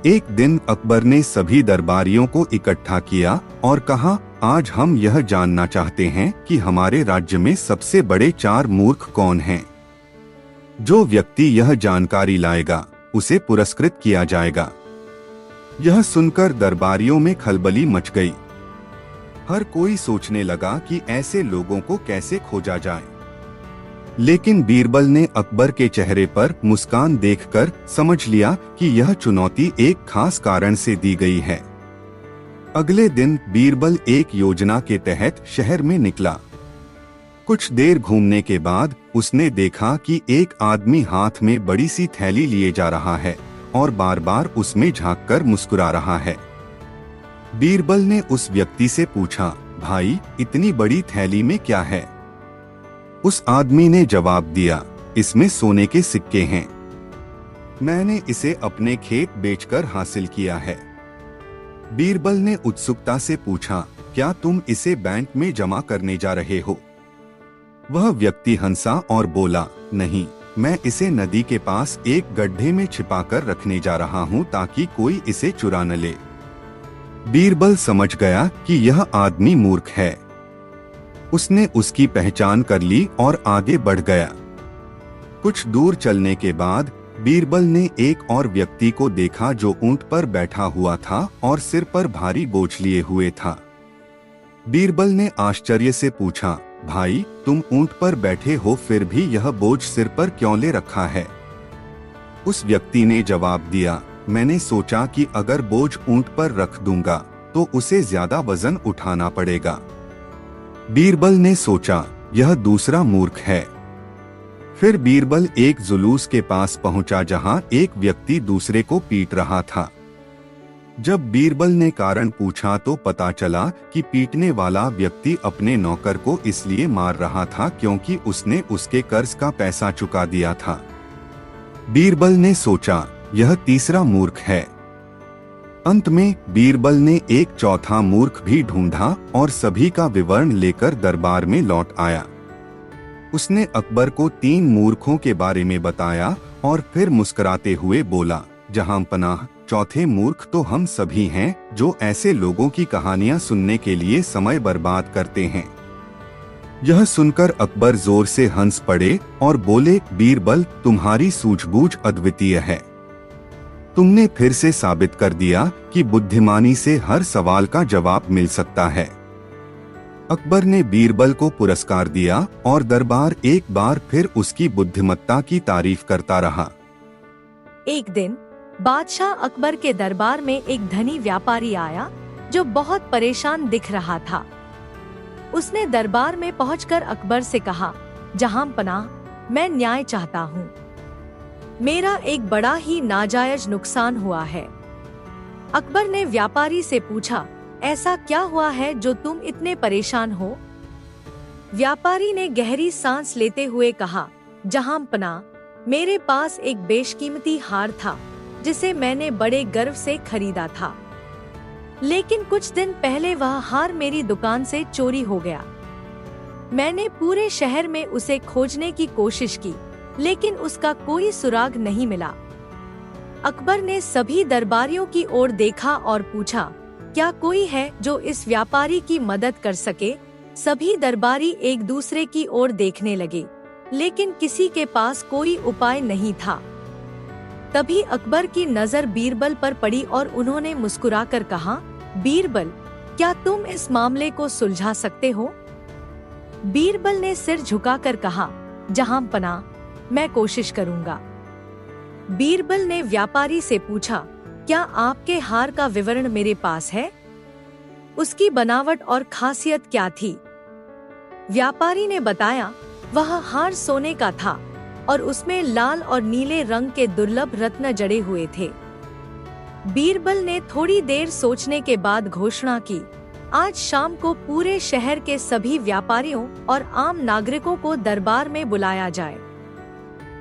एक दिन अकबर ने सभी दरबारियों को इकट्ठा किया और कहा, आज हम यह जानना चाहते हैं कि हमारे राज्य में सबसे बड़े 4 मूर्ख कौन हैं। जो व्यक्ति यह जानकारी लाएगा उसे पुरस्कृत किया जाएगा। यह सुनकर दरबारियों में खलबली मच गई। हर कोई सोचने लगा कि ऐसे लोगों को कैसे खोजा जाए। लेकिन बीरबल ने अकबर के चेहरे पर मुस्कान देखकर समझ लिया कि यह चुनौती एक खास कारण से दी गई है। अगले दिन बीरबल एक योजना के तहत शहर में निकला। कुछ देर घूमने के बाद उसने देखा कि एक आदमी हाथ में बड़ी सी थैली लिए जा रहा है और बार बार उसमें झांककर मुस्कुरा रहा है। बीरबल ने उस व्यक्ति से पूछा, भाई, इतनी बड़ी थैली में क्या है? उस आदमी ने जवाब दिया, इसमें सोने के सिक्के हैं। मैंने इसे अपने खेत बेचकर हासिल किया है। बीरबल ने उत्सुकता से पूछा, क्या तुम इसे बैंक में जमा करने जा रहे हो? वह व्यक्ति हंसा और बोला, नहीं, मैं इसे नदी के पास एक गड्ढे में छिपाकर रखने जा रहा हूं ताकि कोई इसे चुरा न ले। बीरबल समझ गया कि यह आदमी मूर्ख है। उसने उसकी पहचान कर ली और आगे बढ़ गया। कुछ दूर चलने के बाद बीरबल ने एक और व्यक्ति को देखा जो ऊंट पर बैठा हुआ था और सिर पर भारी बोझ लिए हुए था। बीरबल ने आश्चर्य से पूछा, भाई तुम ऊंट पर बैठे हो फिर भी यह बोझ सिर पर क्यों ले रखा है? उस व्यक्ति ने जवाब दिया, मैंने सोचा कि अगर बोझ ऊंट पर रख दूंगा तो उसे ज्यादा वजन उठाना पड़ेगा। बीरबल ने सोचा यह दूसरा मूर्ख है। फिर बीरबल एक जुलूस के पास पहुंचा जहां एक व्यक्ति दूसरे को पीट रहा था। जब बीरबल ने कारण पूछा तो पता चला कि पीटने वाला व्यक्ति अपने नौकर को इसलिए मार रहा था क्योंकि उसने उसके कर्ज का पैसा चुका दिया था। बीरबल ने सोचा यह तीसरा मूर्ख है। अंत में बीरबल ने एक चौथा मूर्ख भी ढूंढा और सभी का विवरण लेकर दरबार में लौट आया। उसने अकबर को 3 मूर्खों के बारे में बताया और फिर मुस्कुराते हुए बोला, जहां पनाह चौथे मूर्ख तो हम सभी हैं जो ऐसे लोगों की कहानियां सुनने के लिए समय बर्बाद करते हैं। यह सुनकर अकबर जोर से हंस पड़े और बोले, बीरबल तुम्हारी सूझबूझ अद्वितीय है। तुमने फिर से साबित कर दिया कि बुद्धिमानी से हर सवाल का जवाब मिल सकता है। अकबर ने बीरबल को पुरस्कार दिया और दरबार एक बार फिर उसकी बुद्धिमत्ता की तारीफ करता रहा। एक दिन बादशाह अकबर के दरबार में एक धनी व्यापारी आया जो बहुत परेशान दिख रहा था। उसने दरबार में पहुंचकर अकबर से कहा, जहां पनाह मैं न्याय चाहता हूं। मेरा एक बड़ा ही नाजायज नुकसान हुआ है। अकबर ने व्यापारी से पूछा, ऐसा क्या हुआ है जो तुम इतने परेशान हो? व्यापारी ने गहरी सांस लेते हुए कहा, जहां पनाह मेरे पास एक बेशकीमती हार था जिसे मैंने बड़े गर्व से खरीदा था, लेकिन कुछ दिन पहले वह हार मेरी दुकान से चोरी हो गया। मैंने पूरे शहर में उसे खोजने की कोशिश की, लेकिन उसका कोई सुराग नहीं मिला। अकबर ने सभी दरबारियों की ओर देखा और पूछा, क्या कोई है जो इस व्यापारी की मदद कर सके? सभी दरबारी एक दूसरे की ओर देखने लगे, लेकिन किसी के पास कोई उपाय नहीं था। तभी अकबर की नजर बीरबल पर पड़ी और उन्होंने मुस्कुराकर कहा, बीरबल क्या तुम इस मामले को सुलझा सकते हो? बीरबल ने सिर झुकाकर कहा, जहां पनाह मैं कोशिश करूंगा। बीरबल ने व्यापारी से पूछा, क्या आपके हार का विवरण मेरे पास है? उसकी बनावट और खासियत क्या थी? व्यापारी ने बताया, वह हार सोने का था और उसमें लाल और नीले रंग के दुर्लभ रत्न जड़े हुए थे। बीरबल ने थोड़ी देर सोचने के बाद घोषणा की, आज शाम को पूरे शहर के सभी व्यापारियों और आम नागरिकों को दरबार में बुलाया जाए।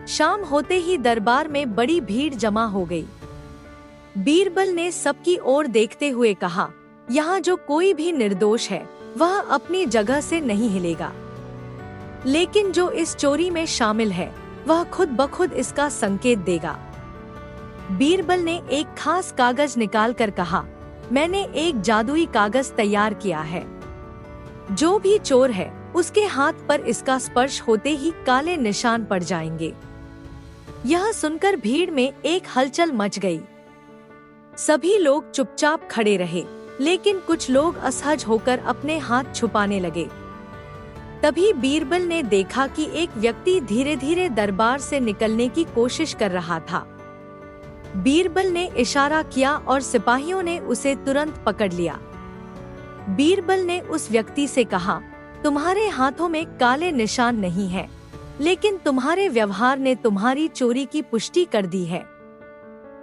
शाम होते ही दरबार में बड़ी भीड़ जमा हो गई। बीरबल ने सबकी ओर देखते हुए कहा, यहाँ जो कोई भी निर्दोष है वह अपनी जगह से नहीं हिलेगा, लेकिन जो इस चोरी में शामिल है वह खुद ब खुद इसका संकेत देगा। बीरबल ने एक खास कागज निकालकर कहा, मैंने एक जादुई कागज तैयार किया है। जो भी चोर है उसके हाथ पर इसका स्पर्श होते ही काले निशान पड़ जाएंगे। यह सुनकर भीड़ में एक हलचल मच गई। सभी लोग चुपचाप खड़े रहे, लेकिन कुछ लोग असहज होकर अपने हाथ छुपाने लगे। तभी बीरबल ने देखा कि एक व्यक्ति धीरे धीरे दरबार से निकलने की कोशिश कर रहा था। बीरबल ने इशारा किया और सिपाहियों ने उसे तुरंत पकड़ लिया। बीरबल ने उस व्यक्ति से कहा, तुम्हारे हाथों में काले निशान नहीं है, लेकिन तुम्हारे व्यवहार ने तुम्हारी चोरी की पुष्टि कर दी है।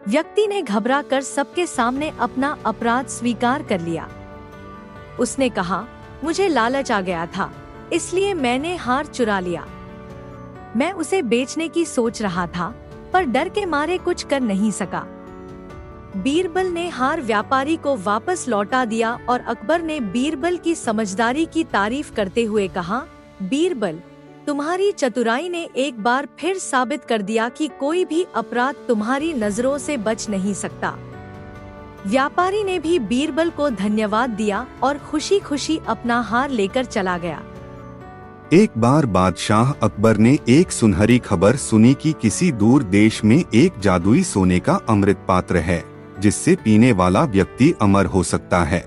व्यक्ति ने घबराकर सबके सामने अपना अपराध स्वीकार कर लिया। उसने कहा, मुझे लालच आ गया था, इसलिए मैंने हार चुरा लिया। मैं उसे बेचने की सोच रहा था, पर डर के मारे कुछ कर नहीं सका। बीरबल ने हार व्यापारी को वापस लौटा दिया और अकबर ने बीरबल की समझदारी की तारीफ करते हुए कहा, बीरबल तुम्हारी चतुराई ने एक बार फिर साबित कर दिया कि कोई भी अपराध तुम्हारी नजरों से बच नहीं सकता। व्यापारी ने भी बीरबल को धन्यवाद दिया और खुशी खुशी अपना हार लेकर चला गया। एक बार बादशाह अकबर ने एक सुनहरी खबर सुनी कि किसी दूर देश में एक जादुई सोने का अमृत पात्र है जिससे पीने वाला व्यक्ति अमर हो सकता है।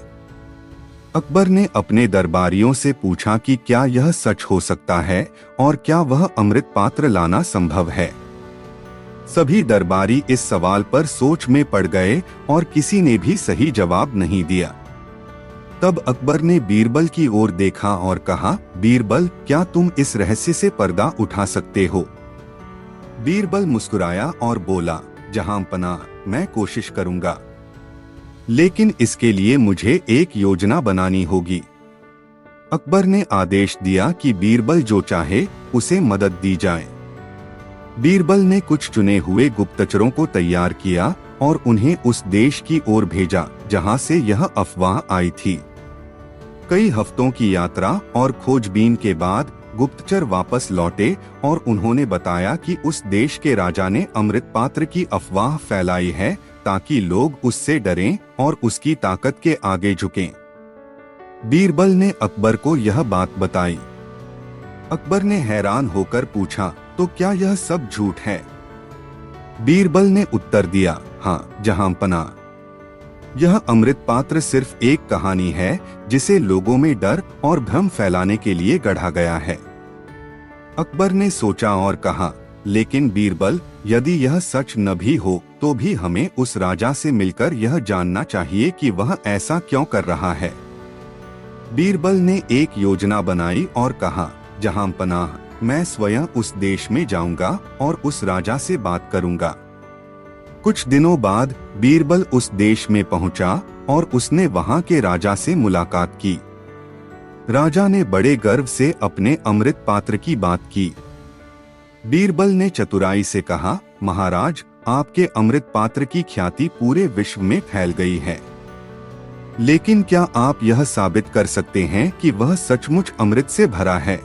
अकबर ने अपने दरबारियों से पूछा कि क्या यह सच हो सकता है और क्या वह अमृत पात्र लाना संभव है। सभी दरबारी इस सवाल पर सोच में पड़ गए और किसी ने भी सही जवाब नहीं दिया। तब अकबर ने बीरबल की ओर देखा और कहा, बीरबल, क्या तुम इस रहस्य से पर्दा उठा सकते हो? बीरबल मुस्कुराया और बोला, जहांपनाह, मैं कोशिश करूंगा, लेकिन इसके लिए मुझे एक योजना बनानी होगी। अकबर ने आदेश दिया कि बीरबल जो चाहे उसे मदद दी जाए। बीरबल ने कुछ चुने हुए गुप्तचरों को तैयार किया और उन्हें उस देश की ओर भेजा जहां से यह अफवाह आई थी। कई हफ्तों की यात्रा और खोजबीन के बाद गुप्तचर वापस लौटे और उन्होंने बताया कि उस देश के राजा ने अमृत पात्र की अफवाह फैलाई है ताकि लोग उससे डरें और उसकी ताकत के आगे झुकें। बीरबल ने अकबर को यह बात बताई। अकबर ने हैरान होकर पूछा, तो क्या यह सब झूठ है? बीरबल ने उत्तर दिया, हाँ जहांपनाह, यह अमृत पात्र सिर्फ एक कहानी है जिसे लोगों में डर और भ्रम फैलाने के लिए गढ़ा गया है। अकबर ने सोचा और कहा, लेकिन बीरबल, यदि यह सच न भी हो तो भी हमें उस राजा से मिलकर यह जानना चाहिए कि वह ऐसा क्यों कर रहा है। बीरबल ने एक योजना बनाई और कहा, जहांपनाह, मैं स्वयं उस देश में जाऊंगा और उस राजा से बात करूंगा। कुछ दिनों बाद बीरबल उस देश में पहुंचा और उसने वहां के राजा से मुलाकात की। राजा ने बड़े गर्व से अपने अमृत पात्र की बात की। बीरबल ने चतुराई से कहा, महाराज, आपके अमृत पात्र की ख्याति पूरे विश्व में फैल गई है, लेकिन क्या आप यह साबित कर सकते हैं कि वह सचमुच अमृत से भरा है?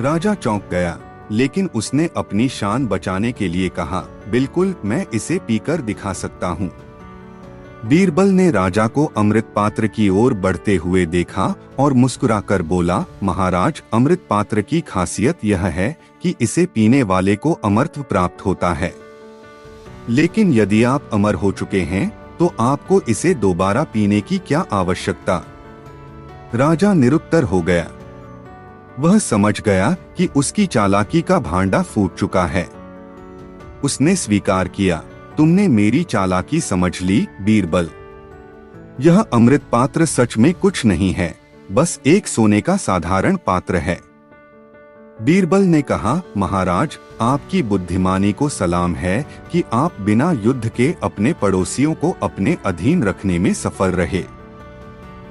राजा चौंक गया, लेकिन उसने अपनी शान बचाने के लिए कहा, बिल्कुल, मैं इसे पीकर दिखा सकता हूँ। बीरबल ने राजा को अमृत पात्र की ओर बढ़ते हुए देखा और मुस्कुराकर बोला, महाराज, अमृत पात्र की खासियत यह है कि इसे पीने वाले को अमरत्व प्राप्त होता है, लेकिन यदि आप अमर हो चुके हैं तो आपको इसे दोबारा पीने की क्या आवश्यकता? राजा निरुत्तर हो गया। वह समझ गया कि उसकी चालाकी का भांडा फूट चुका है। उसने स्वीकार किया, तुमने मेरी चालाकी समझ ली बीरबल। यह अमृत पात्र सच में कुछ नहीं है, बस एक सोने का साधारण पात्र है। बीरबल ने कहा, महाराज, आपकी बुद्धिमानी को सलाम है कि आप बिना युद्ध के अपने पड़ोसियों को अपने अधीन रखने में सफल रहे,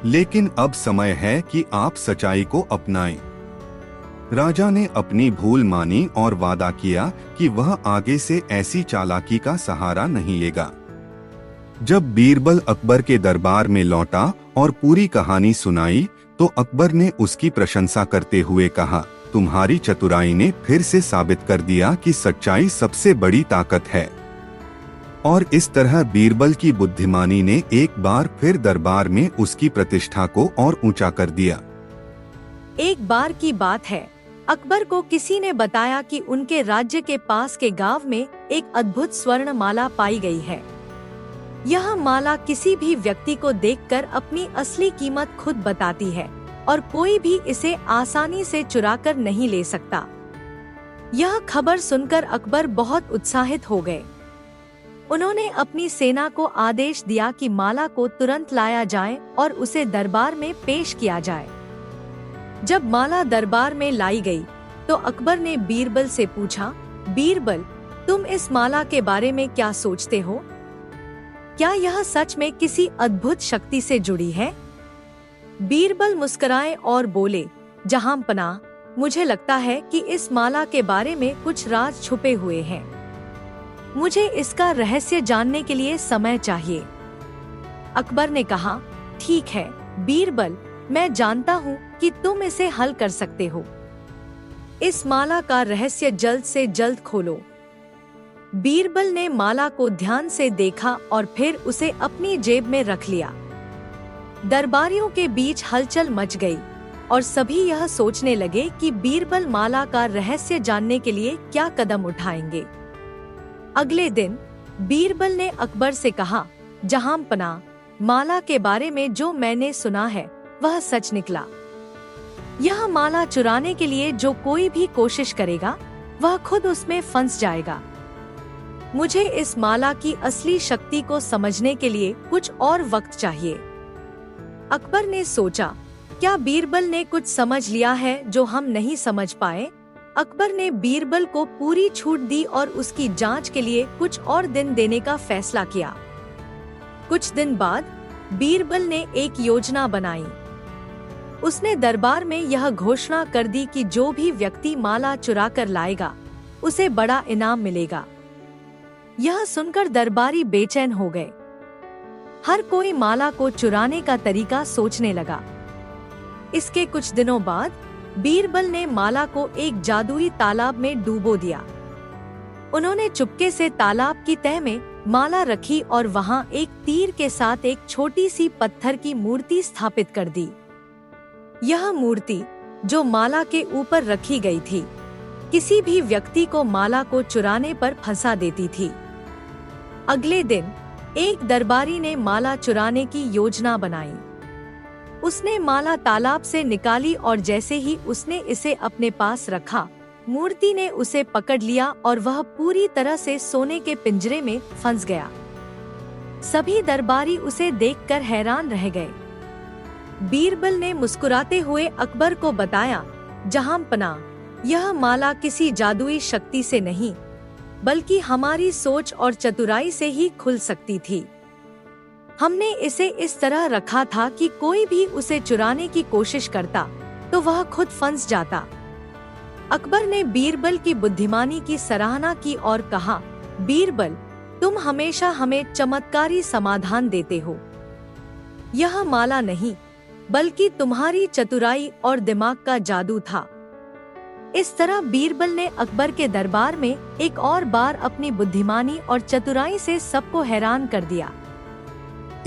लेकिन अब समय है कि आप सच्चाई को अपनाएं। राजा ने अपनी भूल मानी और वादा किया कि वह आगे से ऐसी चालाकी का सहारा नहीं लेगा। जब बीरबल अकबर के दरबार में लौटा और पूरी कहानी सुनाई तो अकबर ने उसकी प्रशंसा करते हुए कहा, तुम्हारी चतुराई ने फिर से साबित कर दिया कि सच्चाई सबसे बड़ी ताकत है। और इस तरह बीरबल की बुद्धिमानी ने एक बार फिर दरबार में उसकी प्रतिष्ठा को और ऊंचा कर दिया। एक बार की बात है, अकबर को किसी ने बताया कि उनके राज्य के पास के गांव में एक अद्भुत स्वर्ण माला पाई गई है। यह माला किसी भी व्यक्ति को देखकर अपनी असली कीमत खुद बताती है और कोई भी इसे आसानी से चुराकर नहीं ले सकता। यह खबर सुनकर अकबर बहुत उत्साहित हो गए। उन्होंने अपनी सेना को आदेश दिया कि माला को तुरंत लाया जाए और उसे दरबार में पेश किया जाए। जब माला दरबार में लाई गई तो अकबर ने बीरबल से पूछा, बीरबल, तुम इस माला के बारे में क्या सोचते हो? क्या यह सच में किसी अद्भुत शक्ति से जुड़ी है? बीरबल मुस्कुराए और बोले, जहांपनाह, मुझे लगता है कि इस माला के बारे में कुछ राज छुपे हुए हैं। मुझे इसका रहस्य जानने के लिए समय चाहिए। अकबर ने कहा, ठीक है बीरबल, मैं जानता हूँ कि तुम इसे हल कर सकते हो। इस माला का रहस्य जल्द से जल्द खोलो। बीरबल ने माला को ध्यान से देखा और फिर उसे अपनी जेब में रख लिया। दरबारियों के बीच हलचल मच गई और सभी यह सोचने लगे कि बीरबल माला का रहस्य जानने के लिए क्या कदम उठाएंगे। अगले दिन बीरबल ने अकबर से कहा, जहांपनाह, माला के बारे में जो मैंने सुना है वह सच निकला। यह माला चुराने के लिए जो कोई भी कोशिश करेगा वह खुद उसमें फंस जाएगा। मुझे इस माला की असली शक्ति को समझने के लिए कुछ और वक्त चाहिए। अकबर ने सोचा, क्या बीरबल ने कुछ समझ लिया है जो हम नहीं समझ पाए? अकबर ने बीरबल को पूरी छूट दी और उसकी जांच के लिए कुछ और दिन देने का फैसला किया। कुछ दिन बाद बीरबल ने एक योजना बनाई। उसने दरबार में यह घोषणा कर दी कि जो भी व्यक्ति माला चुरा कर लाएगा उसे बड़ा इनाम मिलेगा। यह सुनकर दरबारी बेचैन हो गए। हर कोई माला को चुराने का तरीका सोचने लगा। इसके कुछ दिनों बाद बीरबल ने माला को एक जादुई तालाब में डूबो दिया। उन्होंने चुपके से तालाब की तह में माला रखी और वहां एक तीर के साथ एक छोटी सी पत्थर की मूर्ति स्थापित कर दी। यह मूर्ति, जो माला के ऊपर रखी गई थी, किसी भी व्यक्ति को माला को चुराने पर फंसा देती थी। अगले दिन एक दरबारी ने माला चुराने की योजना बनाई। उसने माला तालाब से निकाली और जैसे ही उसने इसे अपने पास रखा, मूर्ति ने उसे पकड़ लिया और वह पूरी तरह से सोने के पिंजरे में फंस गया। सभी दरबारी उसे देखकर हैरान रह गए। बीरबल ने मुस्कुराते हुए अकबर को बताया, जहांपनाह, यह माला किसी जादुई शक्ति से नहीं बल्कि हमारी सोच और चतुराई से ही खुल सकती थी। हमने इसे इस तरह रखा था कि कोई भी उसे चुराने की कोशिश करता तो वह खुद फंस जाता। अकबर ने बीरबल की बुद्धिमानी की सराहना की और कहा, बीरबल, तुम हमेशा हमें चमत्कारी समाधान देते हो। यह माला नहीं बल्कि तुम्हारी चतुराई और दिमाग का जादू था। इस तरह बीरबल ने अकबर के दरबार में एक और बार अपनी बुद्धिमानी और चतुराई से सबको हैरान कर दिया।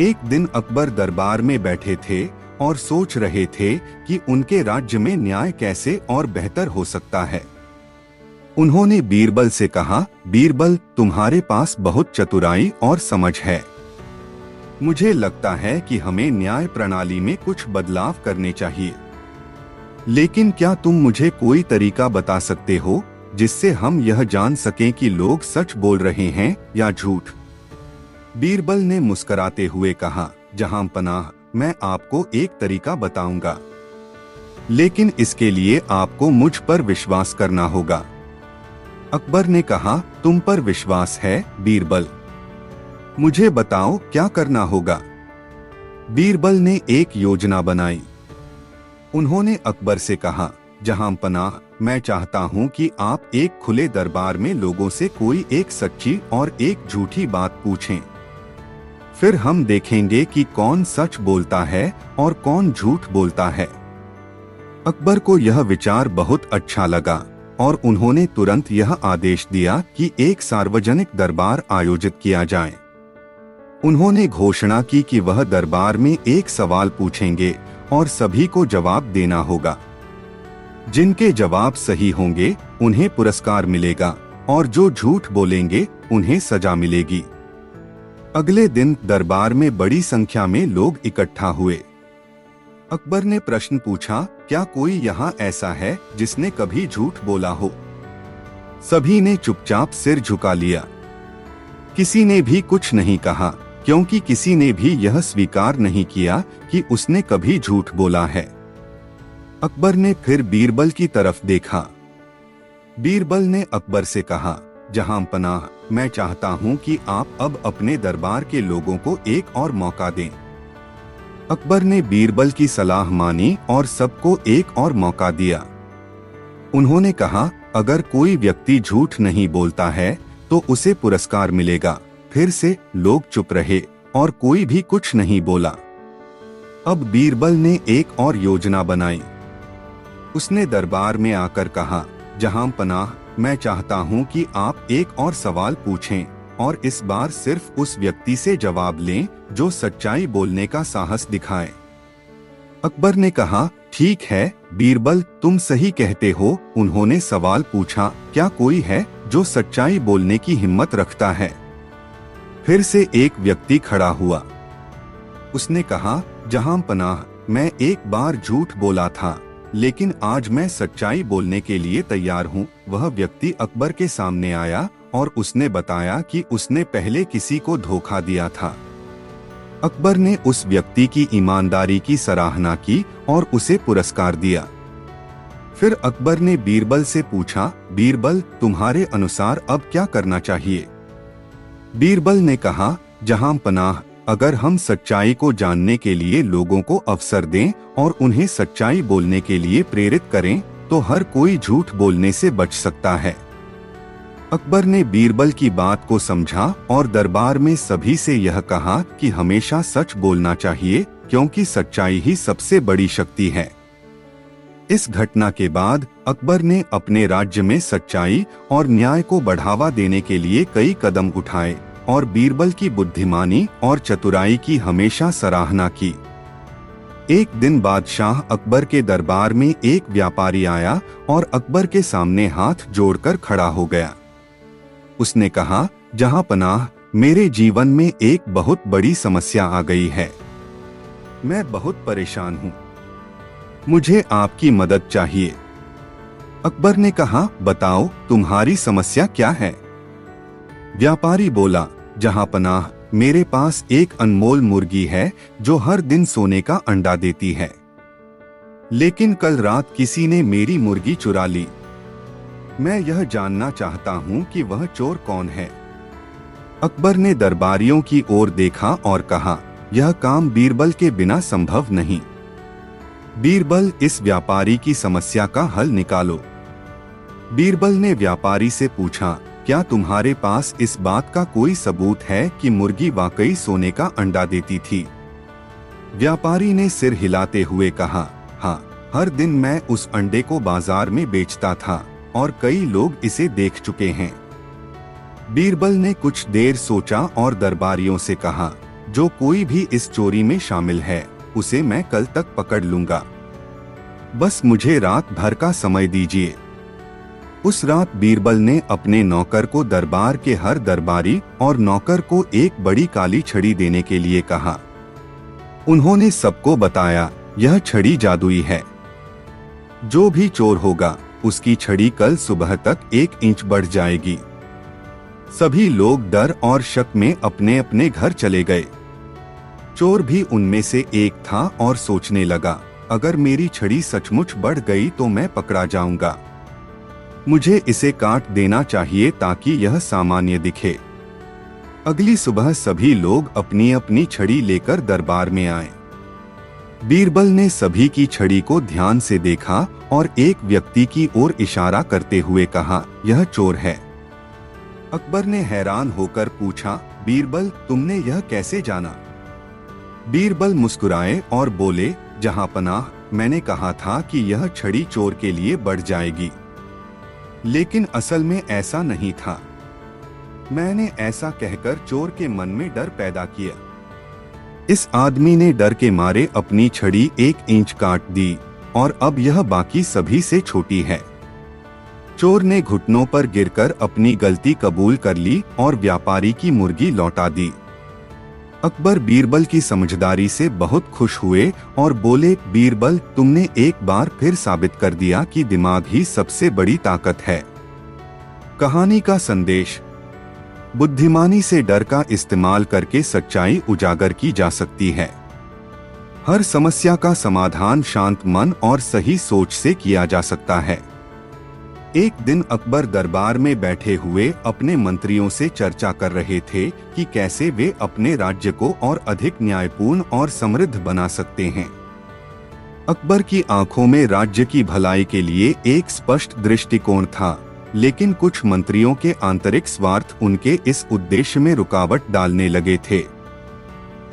एक दिन अकबर दरबार में बैठे थे और सोच रहे थे कि उनके राज्य में न्याय कैसे और बेहतर हो सकता है। उन्होंने बीरबल से कहा, बीरबल, तुम्हारे पास बहुत चतुराई और समझ है। मुझे लगता है कि हमें न्याय प्रणाली में कुछ बदलाव करने चाहिए। लेकिन क्या तुम मुझे कोई तरीका बता सकते हो जिससे हम यह जान सकें कि लोग सच बोल रहे हैं या झूठ? बीरबल ने मुस्कुराते हुए कहा, जहांपनाह, मैं आपको एक तरीका बताऊंगा, लेकिन इसके लिए आपको मुझ पर विश्वास करना होगा। अकबर ने कहा, तुम पर विश्वास है बीरबल? मुझे बताओ क्या करना होगा। बीरबल ने एक योजना बनाई। उन्होंने अकबर से कहा, जहांपनाह, मैं चाहता हूं कि आप एक खुले दरबार में लोगों से कोई एक सच्ची और एक झूठी बात पूछें। फिर हम देखेंगे कि कौन सच बोलता है और कौन झूठ बोलता है। अकबर को यह विचार बहुत अच्छा लगा और उन्होंने तुरंत यह आदेश दिया कि एक सार्वजनिक दरबार आयोजित किया जाए। उन्होंने घोषणा की कि वह दरबार में एक सवाल पूछेंगे और सभी को जवाब देना होगा। जिनके जवाब सही होंगे उन्हें पुरस्कार मिलेगा और जो झूठ बोलेंगे उन्हें सजा मिलेगी। अगले दिन दरबार में बड़ी संख्या में लोग इकट्ठा हुए। अकबर ने प्रश्न पूछा, क्या कोई यहाँ ऐसा है जिसने कभी झूठ बोला हो? सभी ने चुपचाप सिर झुका लिया। किसी ने भी कुछ नहीं कहा, क्योंकि किसी ने भी यह स्वीकार नहीं किया कि उसने कभी झूठ बोला है। अकबर ने फिर बीरबल की तरफ देखा। बीरबल ने अकबर से कहा, जहांपनाह, मैं चाहता हूं कि आप अब अपने दरबार के लोगों को एक और मौका दें। अकबर ने बीरबल की सलाह मानी और सबको एक और मौका दिया। उन्होंने कहा, अगर कोई व्यक्ति झूठ नहीं बोलता है तो उसे पुरस्कार मिलेगा। फिर से लोग चुप रहे और कोई भी कुछ नहीं बोला। अब बीरबल ने एक और योजना बनाई। उसने दरबार में आकर कहा, जहांपनाह, मैं चाहता हूं कि आप एक और सवाल पूछें और इस बार सिर्फ उस व्यक्ति से जवाब लें जो सच्चाई बोलने का साहस दिखाए। अकबर ने कहा, ठीक है बीरबल, तुम सही कहते हो। उन्होंने सवाल पूछा, क्या कोई है जो सच्चाई बोलने की हिम्मत रखता है? फिर से एक व्यक्ति खड़ा हुआ। उसने कहा, जहां पनाह, मैं एक बार झूठ बोला था, लेकिन आज मैं सच्चाई बोलने के लिए तैयार हूँ। वह व्यक्ति अकबर के सामने आया और उसने बताया कि उसने पहले किसी को धोखा दिया था। अकबर ने उस व्यक्ति की ईमानदारी की सराहना की और उसे पुरस्कार दिया। फिर अकबर ने बीरबल से पूछा, बीरबल, तुम्हारे अनुसार अब क्या करना चाहिए? बीरबल ने कहा, जहां पनाह, अगर हम सच्चाई को जानने के लिए लोगों को अवसर दें और उन्हें सच्चाई बोलने के लिए प्रेरित करें, तो हर कोई झूठ बोलने से बच सकता है। अकबर ने बीरबल की बात को समझा और दरबार में सभी से यह कहा कि हमेशा सच बोलना चाहिए, क्योंकि सच्चाई ही सबसे बड़ी शक्ति है। इस घटना के बाद अकबर ने अपने राज्य में सच्चाई और न्याय को बढ़ावा देने के लिए कई कदम उठाए और बीरबल की बुद्धिमानी और चतुराई की हमेशा सराहना की। एक दिन बादशाह अकबर के दरबार में एक व्यापारी आया और अकबर के सामने हाथ जोड़कर खड़ा हो गया। उसने कहा, जहां पनाह, मेरे जीवन में एक बहुत बड़ी समस्या आ गई है। मैं बहुत परेशान हूँ, मुझे आपकी मदद चाहिए। अकबर ने कहा, बताओ तुम्हारी समस्या क्या है? व्यापारी बोला, जहां पनाह, मेरे पास एक अनमोल मुर्गी है जो हर दिन सोने का अंडा देती है, लेकिन कल रात किसी ने मेरी मुर्गी चुरा ली। मैं यह जानना चाहता हूँ कि वह चोर कौन है। अकबर ने दरबारियों की ओर देखा और कहा, यह काम बीरबल के बिना संभव नहीं। बीरबल, इस व्यापारी की समस्या का हल निकालो। बीरबल ने व्यापारी से पूछा, क्या तुम्हारे पास इस बात का कोई सबूत है कि मुर्गी वाकई सोने का अंडा देती थी? व्यापारी ने सिर हिलाते हुए कहा, हाँ, हर दिन मैं उस अंडे को बाजार में बेचता था और कई लोग इसे देख चुके हैं। बीरबल ने कुछ देर सोचा और दरबारियों से कहा, जो कोई भी इस चोरी में शामिल है, उसे मैं कल तक पकड़ लूंगा। बस मुझे रात भर का समय दीजिए। उस रात बीरबल ने अपने नौकर को दरबार के हर दरबारी और नौकर को एक बड़ी काली छड़ी देने के लिए कहा। उन्होंने सबको बताया, यह छड़ी जादुई है। जो भी चोर होगा, उसकी छड़ी कल सुबह तक 1 इंच बढ़ जाएगी। सभी लोग डर और शक में अपने अपने घर चले गए। चोर भी उनमें से एक था और सोचने लगा, अगर मेरी छड़ी सचमुच बढ़ गई तो मैं पकड़ा जाऊंगा। मुझे इसे काट देना चाहिए ताकि यह सामान्य दिखे। अगली सुबह सभी लोग अपनी अपनी छड़ी लेकर दरबार में आए। बीरबल ने सभी की छड़ी को ध्यान से देखा और एक व्यक्ति की ओर इशारा करते हुए कहा, यह चोर है। अकबर ने हैरान होकर पूछा, बीरबल, तुमने यह कैसे जाना? बीरबल मुस्कुराए और बोले, जहां पनाह, मैंने कहा था कि यह छड़ी चोर के लिए बढ़ जाएगी, लेकिन असल में ऐसा नहीं था। मैंने ऐसा कहकर चोर के मन में डर पैदा किया। इस आदमी ने डर के मारे अपनी छड़ी 1 इंच काट दी और अब यह बाकी सभी से छोटी है। चोर ने घुटनों पर गिरकर अपनी गलती कबूल कर ली और व्यापारी की मुर्गी लौटा दी। अकबर बीरबल की समझदारी से बहुत खुश हुए और बोले, बीरबल, तुमने एक बार फिर साबित कर दिया कि दिमाग ही सबसे बड़ी ताकत है। कहानी का संदेश, बुद्धिमानी से डर का इस्तेमाल करके सच्चाई उजागर की जा सकती है। हर समस्या का समाधान शांत मन और सही सोच से किया जा सकता है। एक दिन अकबर दरबार में बैठे हुए अपने मंत्रियों से चर्चा कर रहे थे कि कैसे वे अपने राज्य को और अधिक न्यायपूर्ण और समृद्ध बना सकते हैं। अकबर की आंखों में राज्य की भलाई के लिए एक स्पष्ट दृष्टिकोण था, लेकिन कुछ मंत्रियों के आंतरिक स्वार्थ उनके इस उद्देश्य में रुकावट डालने लगे थे।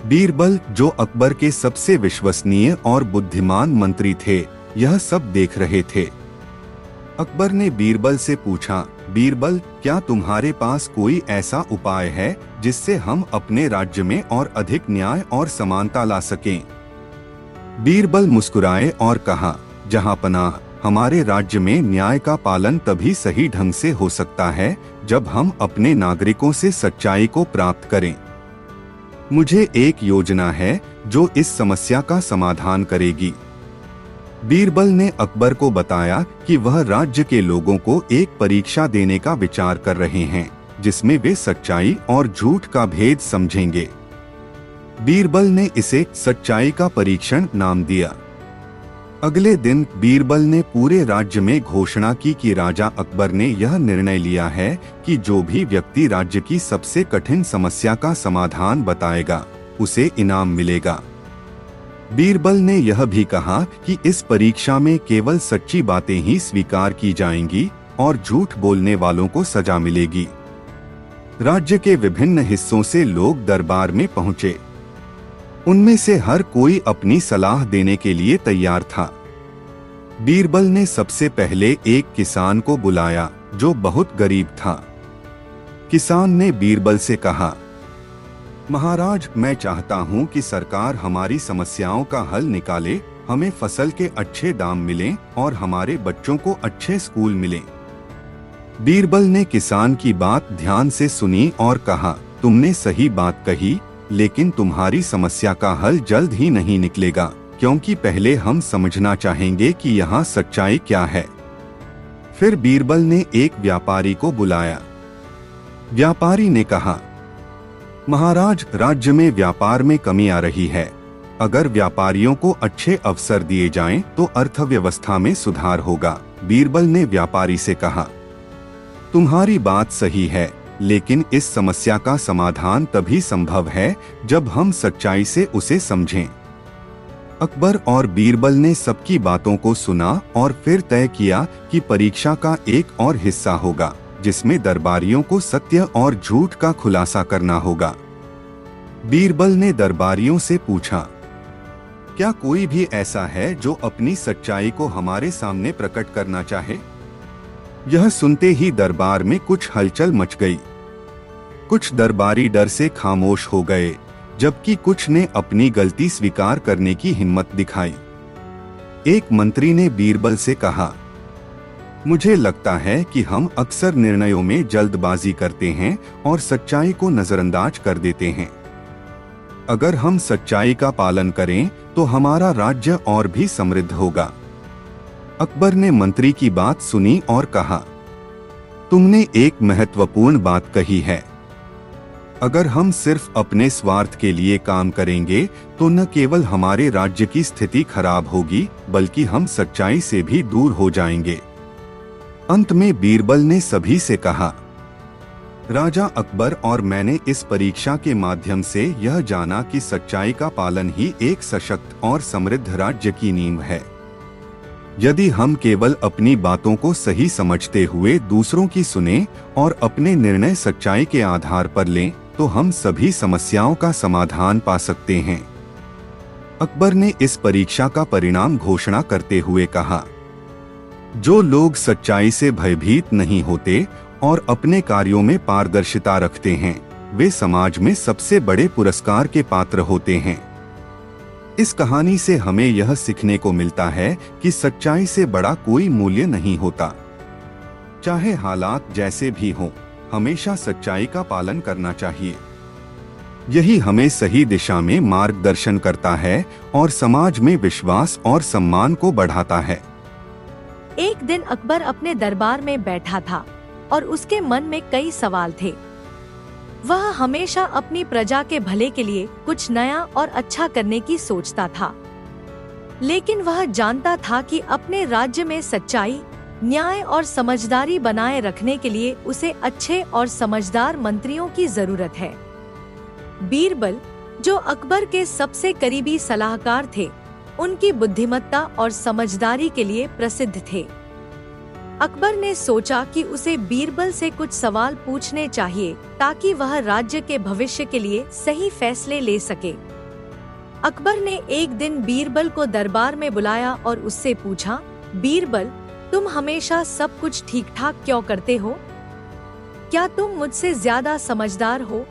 बीरबल, जो अकबर के सबसे विश्वसनीय और बुद्धिमान मंत्री थे, यह सब देख रहे थे। अकबर ने बीरबल से पूछा, बीरबल, क्या तुम्हारे पास कोई ऐसा उपाय है जिससे हम अपने राज्य में और अधिक न्याय और समानता ला सकें? बीरबल मुस्कुराए और कहा, जहांपनाह, हमारे राज्य में न्याय का पालन तभी सही ढंग से हो सकता है जब हम अपने नागरिकों से सच्चाई को प्राप्त करें। मुझे एक योजना है जो इस समस्या का समाधान करेगी। बीरबल ने अकबर को बताया कि वह राज्य के लोगों को एक परीक्षा देने का विचार कर रहे हैं, जिसमें वे सच्चाई और झूठ का भेद समझेंगे। बीरबल ने इसे सच्चाई का परीक्षण नाम दिया। अगले दिन बीरबल ने पूरे राज्य में घोषणा की कि राजा अकबर ने यह निर्णय लिया है कि जो भी व्यक्ति राज्य की सबसे कठिन समस्या का समाधान बताएगा, उसे इनाम मिलेगा। बीरबल ने यह भी कहा कि इस परीक्षा में केवल सच्ची बातें ही स्वीकार की जाएंगी और झूठ बोलने वालों को सजा मिलेगी। राज्य के विभिन्न हिस्सों से लोग दरबार में पहुंचे। उनमें से हर कोई अपनी सलाह देने के लिए तैयार था। बीरबल ने सबसे पहले एक किसान को बुलाया जो बहुत गरीब था। किसान ने बीरबल से कहा, महाराज, मैं चाहता हूं कि सरकार हमारी समस्याओं का हल निकाले, हमें फसल के अच्छे दाम मिलें और हमारे बच्चों को अच्छे स्कूल मिलें। बीरबल ने किसान की बात ध्यान से सुनी और कहा, तुमने सही बात कही, लेकिन तुम्हारी समस्या का हल जल्द ही नहीं निकलेगा, क्योंकि पहले हम समझना चाहेंगे कि यहाँ सच्चाई क्या है। फिर बीरबल ने एक व्यापारी को बुलाया। व्यापारी ने कहा, महाराज, राज्य में व्यापार में कमी आ रही है। अगर व्यापारियों को अच्छे अवसर दिए जाएं, तो अर्थव्यवस्था में सुधार होगा। बीरबल ने व्यापारी से कहा, तुम्हारी बात सही है, लेकिन इस समस्या का समाधान तभी संभव है जब हम सच्चाई से उसे समझें। अकबर और बीरबल ने सबकी बातों को सुना और फिर तय किया कि परीक्षा का एक और हिस्सा होगा, जिसमें दरबारियों को सत्य और झूठ का खुलासा करना होगा। बीरबल ने दरबारियों से पूछा, क्या कोई भी ऐसा है जो अपनी सच्चाई को हमारे सामने प्रकट करना चाहे? यह सुनते ही दरबार में कुछ हलचल मच गई। कुछ दरबारी डर से खामोश हो गए, जबकि कुछ ने अपनी गलती स्वीकार करने की हिम्मत दिखाई। एक मंत्री ने बीरबल से कहा, मुझे लगता है कि हम अक्सर निर्णयों में जल्दबाजी करते हैं और सच्चाई को नजरअंदाज कर देते हैं। अगर हम सच्चाई का पालन करें तो हमारा राज्य और भी समृद्ध होगा। अकबर ने मंत्री की बात सुनी और कहा, तुमने एक महत्वपूर्ण बात कही है। अगर हम सिर्फ अपने स्वार्थ के लिए काम करेंगे तो न केवल हमारे राज्य की स्थिति खराब होगी, बल्कि हम सच्चाई से भी दूर हो जाएंगे। अंत में बीरबल ने सभी से कहा, राजा अकबर और मैंने इस परीक्षा के माध्यम से यह जाना कि सच्चाई का पालन ही एक सशक्त और समृद्ध राज्य की नींव है। यदि हम केवल अपनी बातों को सही समझते हुए दूसरों की सुने और अपने निर्णय सच्चाई के आधार पर लें, तो हम सभी समस्याओं का समाधान पा सकते हैं। अकबर ने इस परीक्षा का परिणाम घोषणा करते हुए कहा, जो लोग सच्चाई से भयभीत नहीं होते और अपने कार्यों में पारदर्शिता रखते हैं, वे समाज में सबसे बड़े पुरस्कार के पात्र होते हैं। इस कहानी से हमें यह सीखने को मिलता है कि सच्चाई से बड़ा कोई मूल्य नहीं होता। चाहे हालात जैसे भी हों, हमेशा सच्चाई का पालन करना चाहिए। यही हमें सही दिशा में मार्गदर्शन करता है और समाज में विश्वास और सम्मान को बढ़ाता है। एक दिन अकबर अपने दरबार में बैठा था और उसके मन में कई सवाल थे। वह हमेशा अपनी प्रजा के भले के लिए कुछ नया और अच्छा करने की सोचता था, लेकिन वह जानता था कि अपने राज्य में सच्चाई, न्याय और समझदारी बनाए रखने के लिए उसे अच्छे और समझदार मंत्रियों की जरूरत है। बीरबल, जो अकबर के सबसे करीबी सलाहकार थे, उनकी बुद्धिमत्ता और समझदारी के लिए प्रसिद्ध थे। अकबर ने सोचा कि उसे बीरबल से कुछ सवाल पूछने चाहिए ताकि वह राज्य के भविष्य के लिए सही फैसले ले सके। अकबर ने एक दिन बीरबल को दरबार में बुलाया और उससे पूछा, बीरबल, तुम हमेशा सब कुछ ठीक ठाक क्यों करते हो? क्या तुम मुझसे ज्यादा समझदार हो?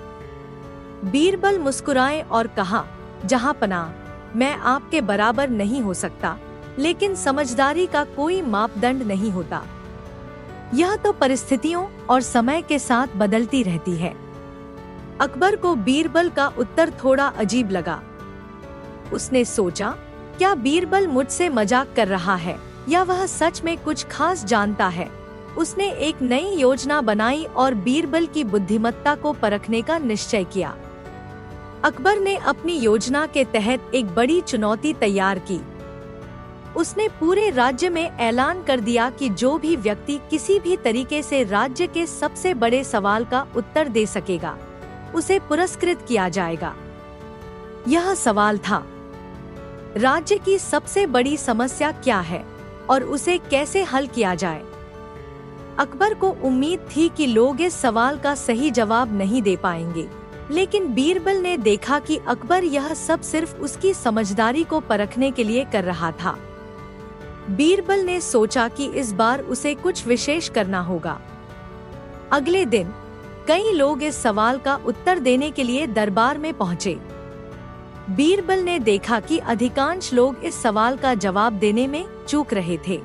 बीरबल मुस्कुराए और कहा, जहांपनाह, मैं आपके बराबर नहीं हो सकता, लेकिन समझदारी का कोई मापदंड नहीं होता। यह तो परिस्थितियों और समय के साथ बदलती रहती है। अकबर को बीरबल का उत्तर थोड़ा अजीब लगा। उसने सोचा, क्या बीरबल मुझसे मजाक कर रहा है या वह सच में कुछ खास जानता है। उसने एक नई योजना बनाई और बीरबल की बुद्धिमत्ता को परखने का निश्चय किया। अकबर ने अपनी योजना के तहत एक बड़ी चुनौती तैयार की। उसने पूरे राज्य में ऐलान कर दिया कि जो भी व्यक्ति किसी भी तरीके से राज्य के सबसे बड़े सवाल का उत्तर दे सकेगा, उसे पुरस्कृत किया जाएगा। यह सवाल था, राज्य की सबसे बड़ी समस्या क्या है और उसे कैसे हल किया जाए। अकबर को उम्मीद थी कि लोग इस सवाल का सही जवाब नहीं दे पाएंगे, लेकिन बीरबल ने देखा कि अकबर यह सब सिर्फ उसकी समझदारी को परखने के लिए कर रहा था। बीरबल ने सोचा कि इस बार उसे कुछ विशेष करना होगा। अगले दिन कई लोग इस सवाल का उत्तर देने के लिए दरबार में पहुंचे। बीरबल ने देखा कि अधिकांश लोग इस सवाल का जवाब देने में चूक रहे थे।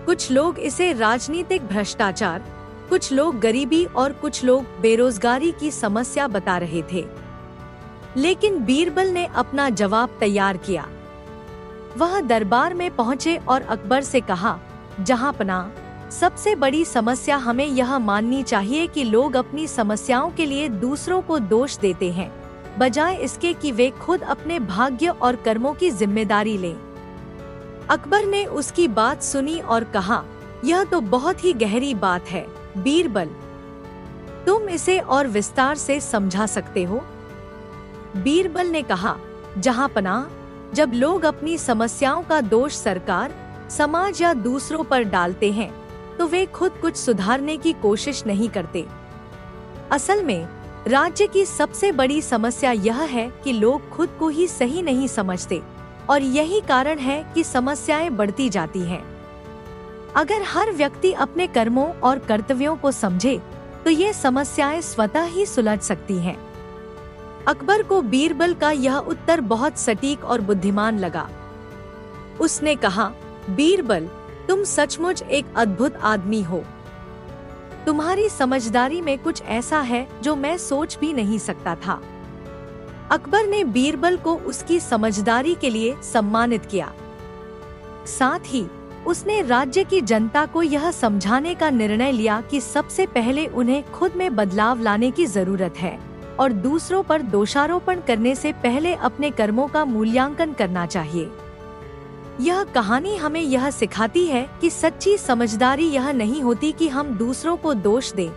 कुछ लोग इसे राजनीतिक भ्रष्टाचार, कुछ लोग गरीबी और कुछ लोग बेरोजगारी की समस्या बता रहे थे। लेकिन बीरबल ने अपना जवाब तैयार किया। वह दरबार में पहुंचे और अकबर से कहा, जहांपनाह, सबसे बड़ी समस्या हमें यह माननी चाहिए कि लोग अपनी समस्याओं के लिए दूसरों को दोष देते हैं, बजाय इसके कि वे खुद अपने भाग्य और कर्मों की जिम्मेदारी लें। अकबर ने उसकी बात सुनी और कहा, यह तो बहुत ही गहरी बात है बीरबल, तुम इसे और विस्तार से समझा सकते हो। बीरबल ने कहा, जहांपनाह, जब लोग अपनी समस्याओं का दोष सरकार, समाज या दूसरों पर डालते हैं, तो वे खुद कुछ सुधारने की कोशिश नहीं करते। असल में राज्य की सबसे बड़ी समस्या यह है कि लोग खुद को ही सही नहीं समझते, और यही कारण है कि समस्याएं बढ़ती जाती हैं। अगर हर व्यक्ति अपने कर्मों और कर्तव्यों को समझे, तो ये समस्याएं स्वतः ही सुलझ सकती हैं। अकबर को बीरबल का यह उत्तर बहुत सटीक और बुद्धिमान लगा। उसने कहा, बीरबल, तुम सचमुच एक अद्भुत आदमी हो। तुम्हारी समझदारी में कुछ ऐसा है जो मैं सोच भी नहीं सकता था। अकबर ने बीरबल को उसकी समझदारी के लिए सम्मानित किया। साथ ही उसने राज्य की जनता को यह समझाने का निर्णय लिया कि सबसे पहले उन्हें खुद में बदलाव लाने की जरूरत है और दूसरों पर दोषारोपण करने से पहले अपने कर्मों का मूल्यांकन करना चाहिए। यह कहानी हमें यह सिखाती है कि सच्ची समझदारी यह नहीं होती कि हम दूसरों को दोष दें,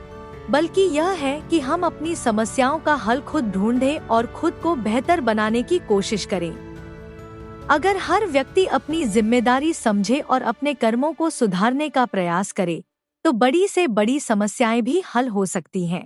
बल्कि यह है कि हम अपनी समस्याओं का हल खुद ढूंढें और खुद को बेहतर बनाने की कोशिश करें। अगर हर व्यक्ति अपनी जिम्मेदारी समझे और अपने कर्मों को सुधारने का प्रयास करे, तो बड़ी से बड़ी समस्याएं भी हल हो सकती हैं।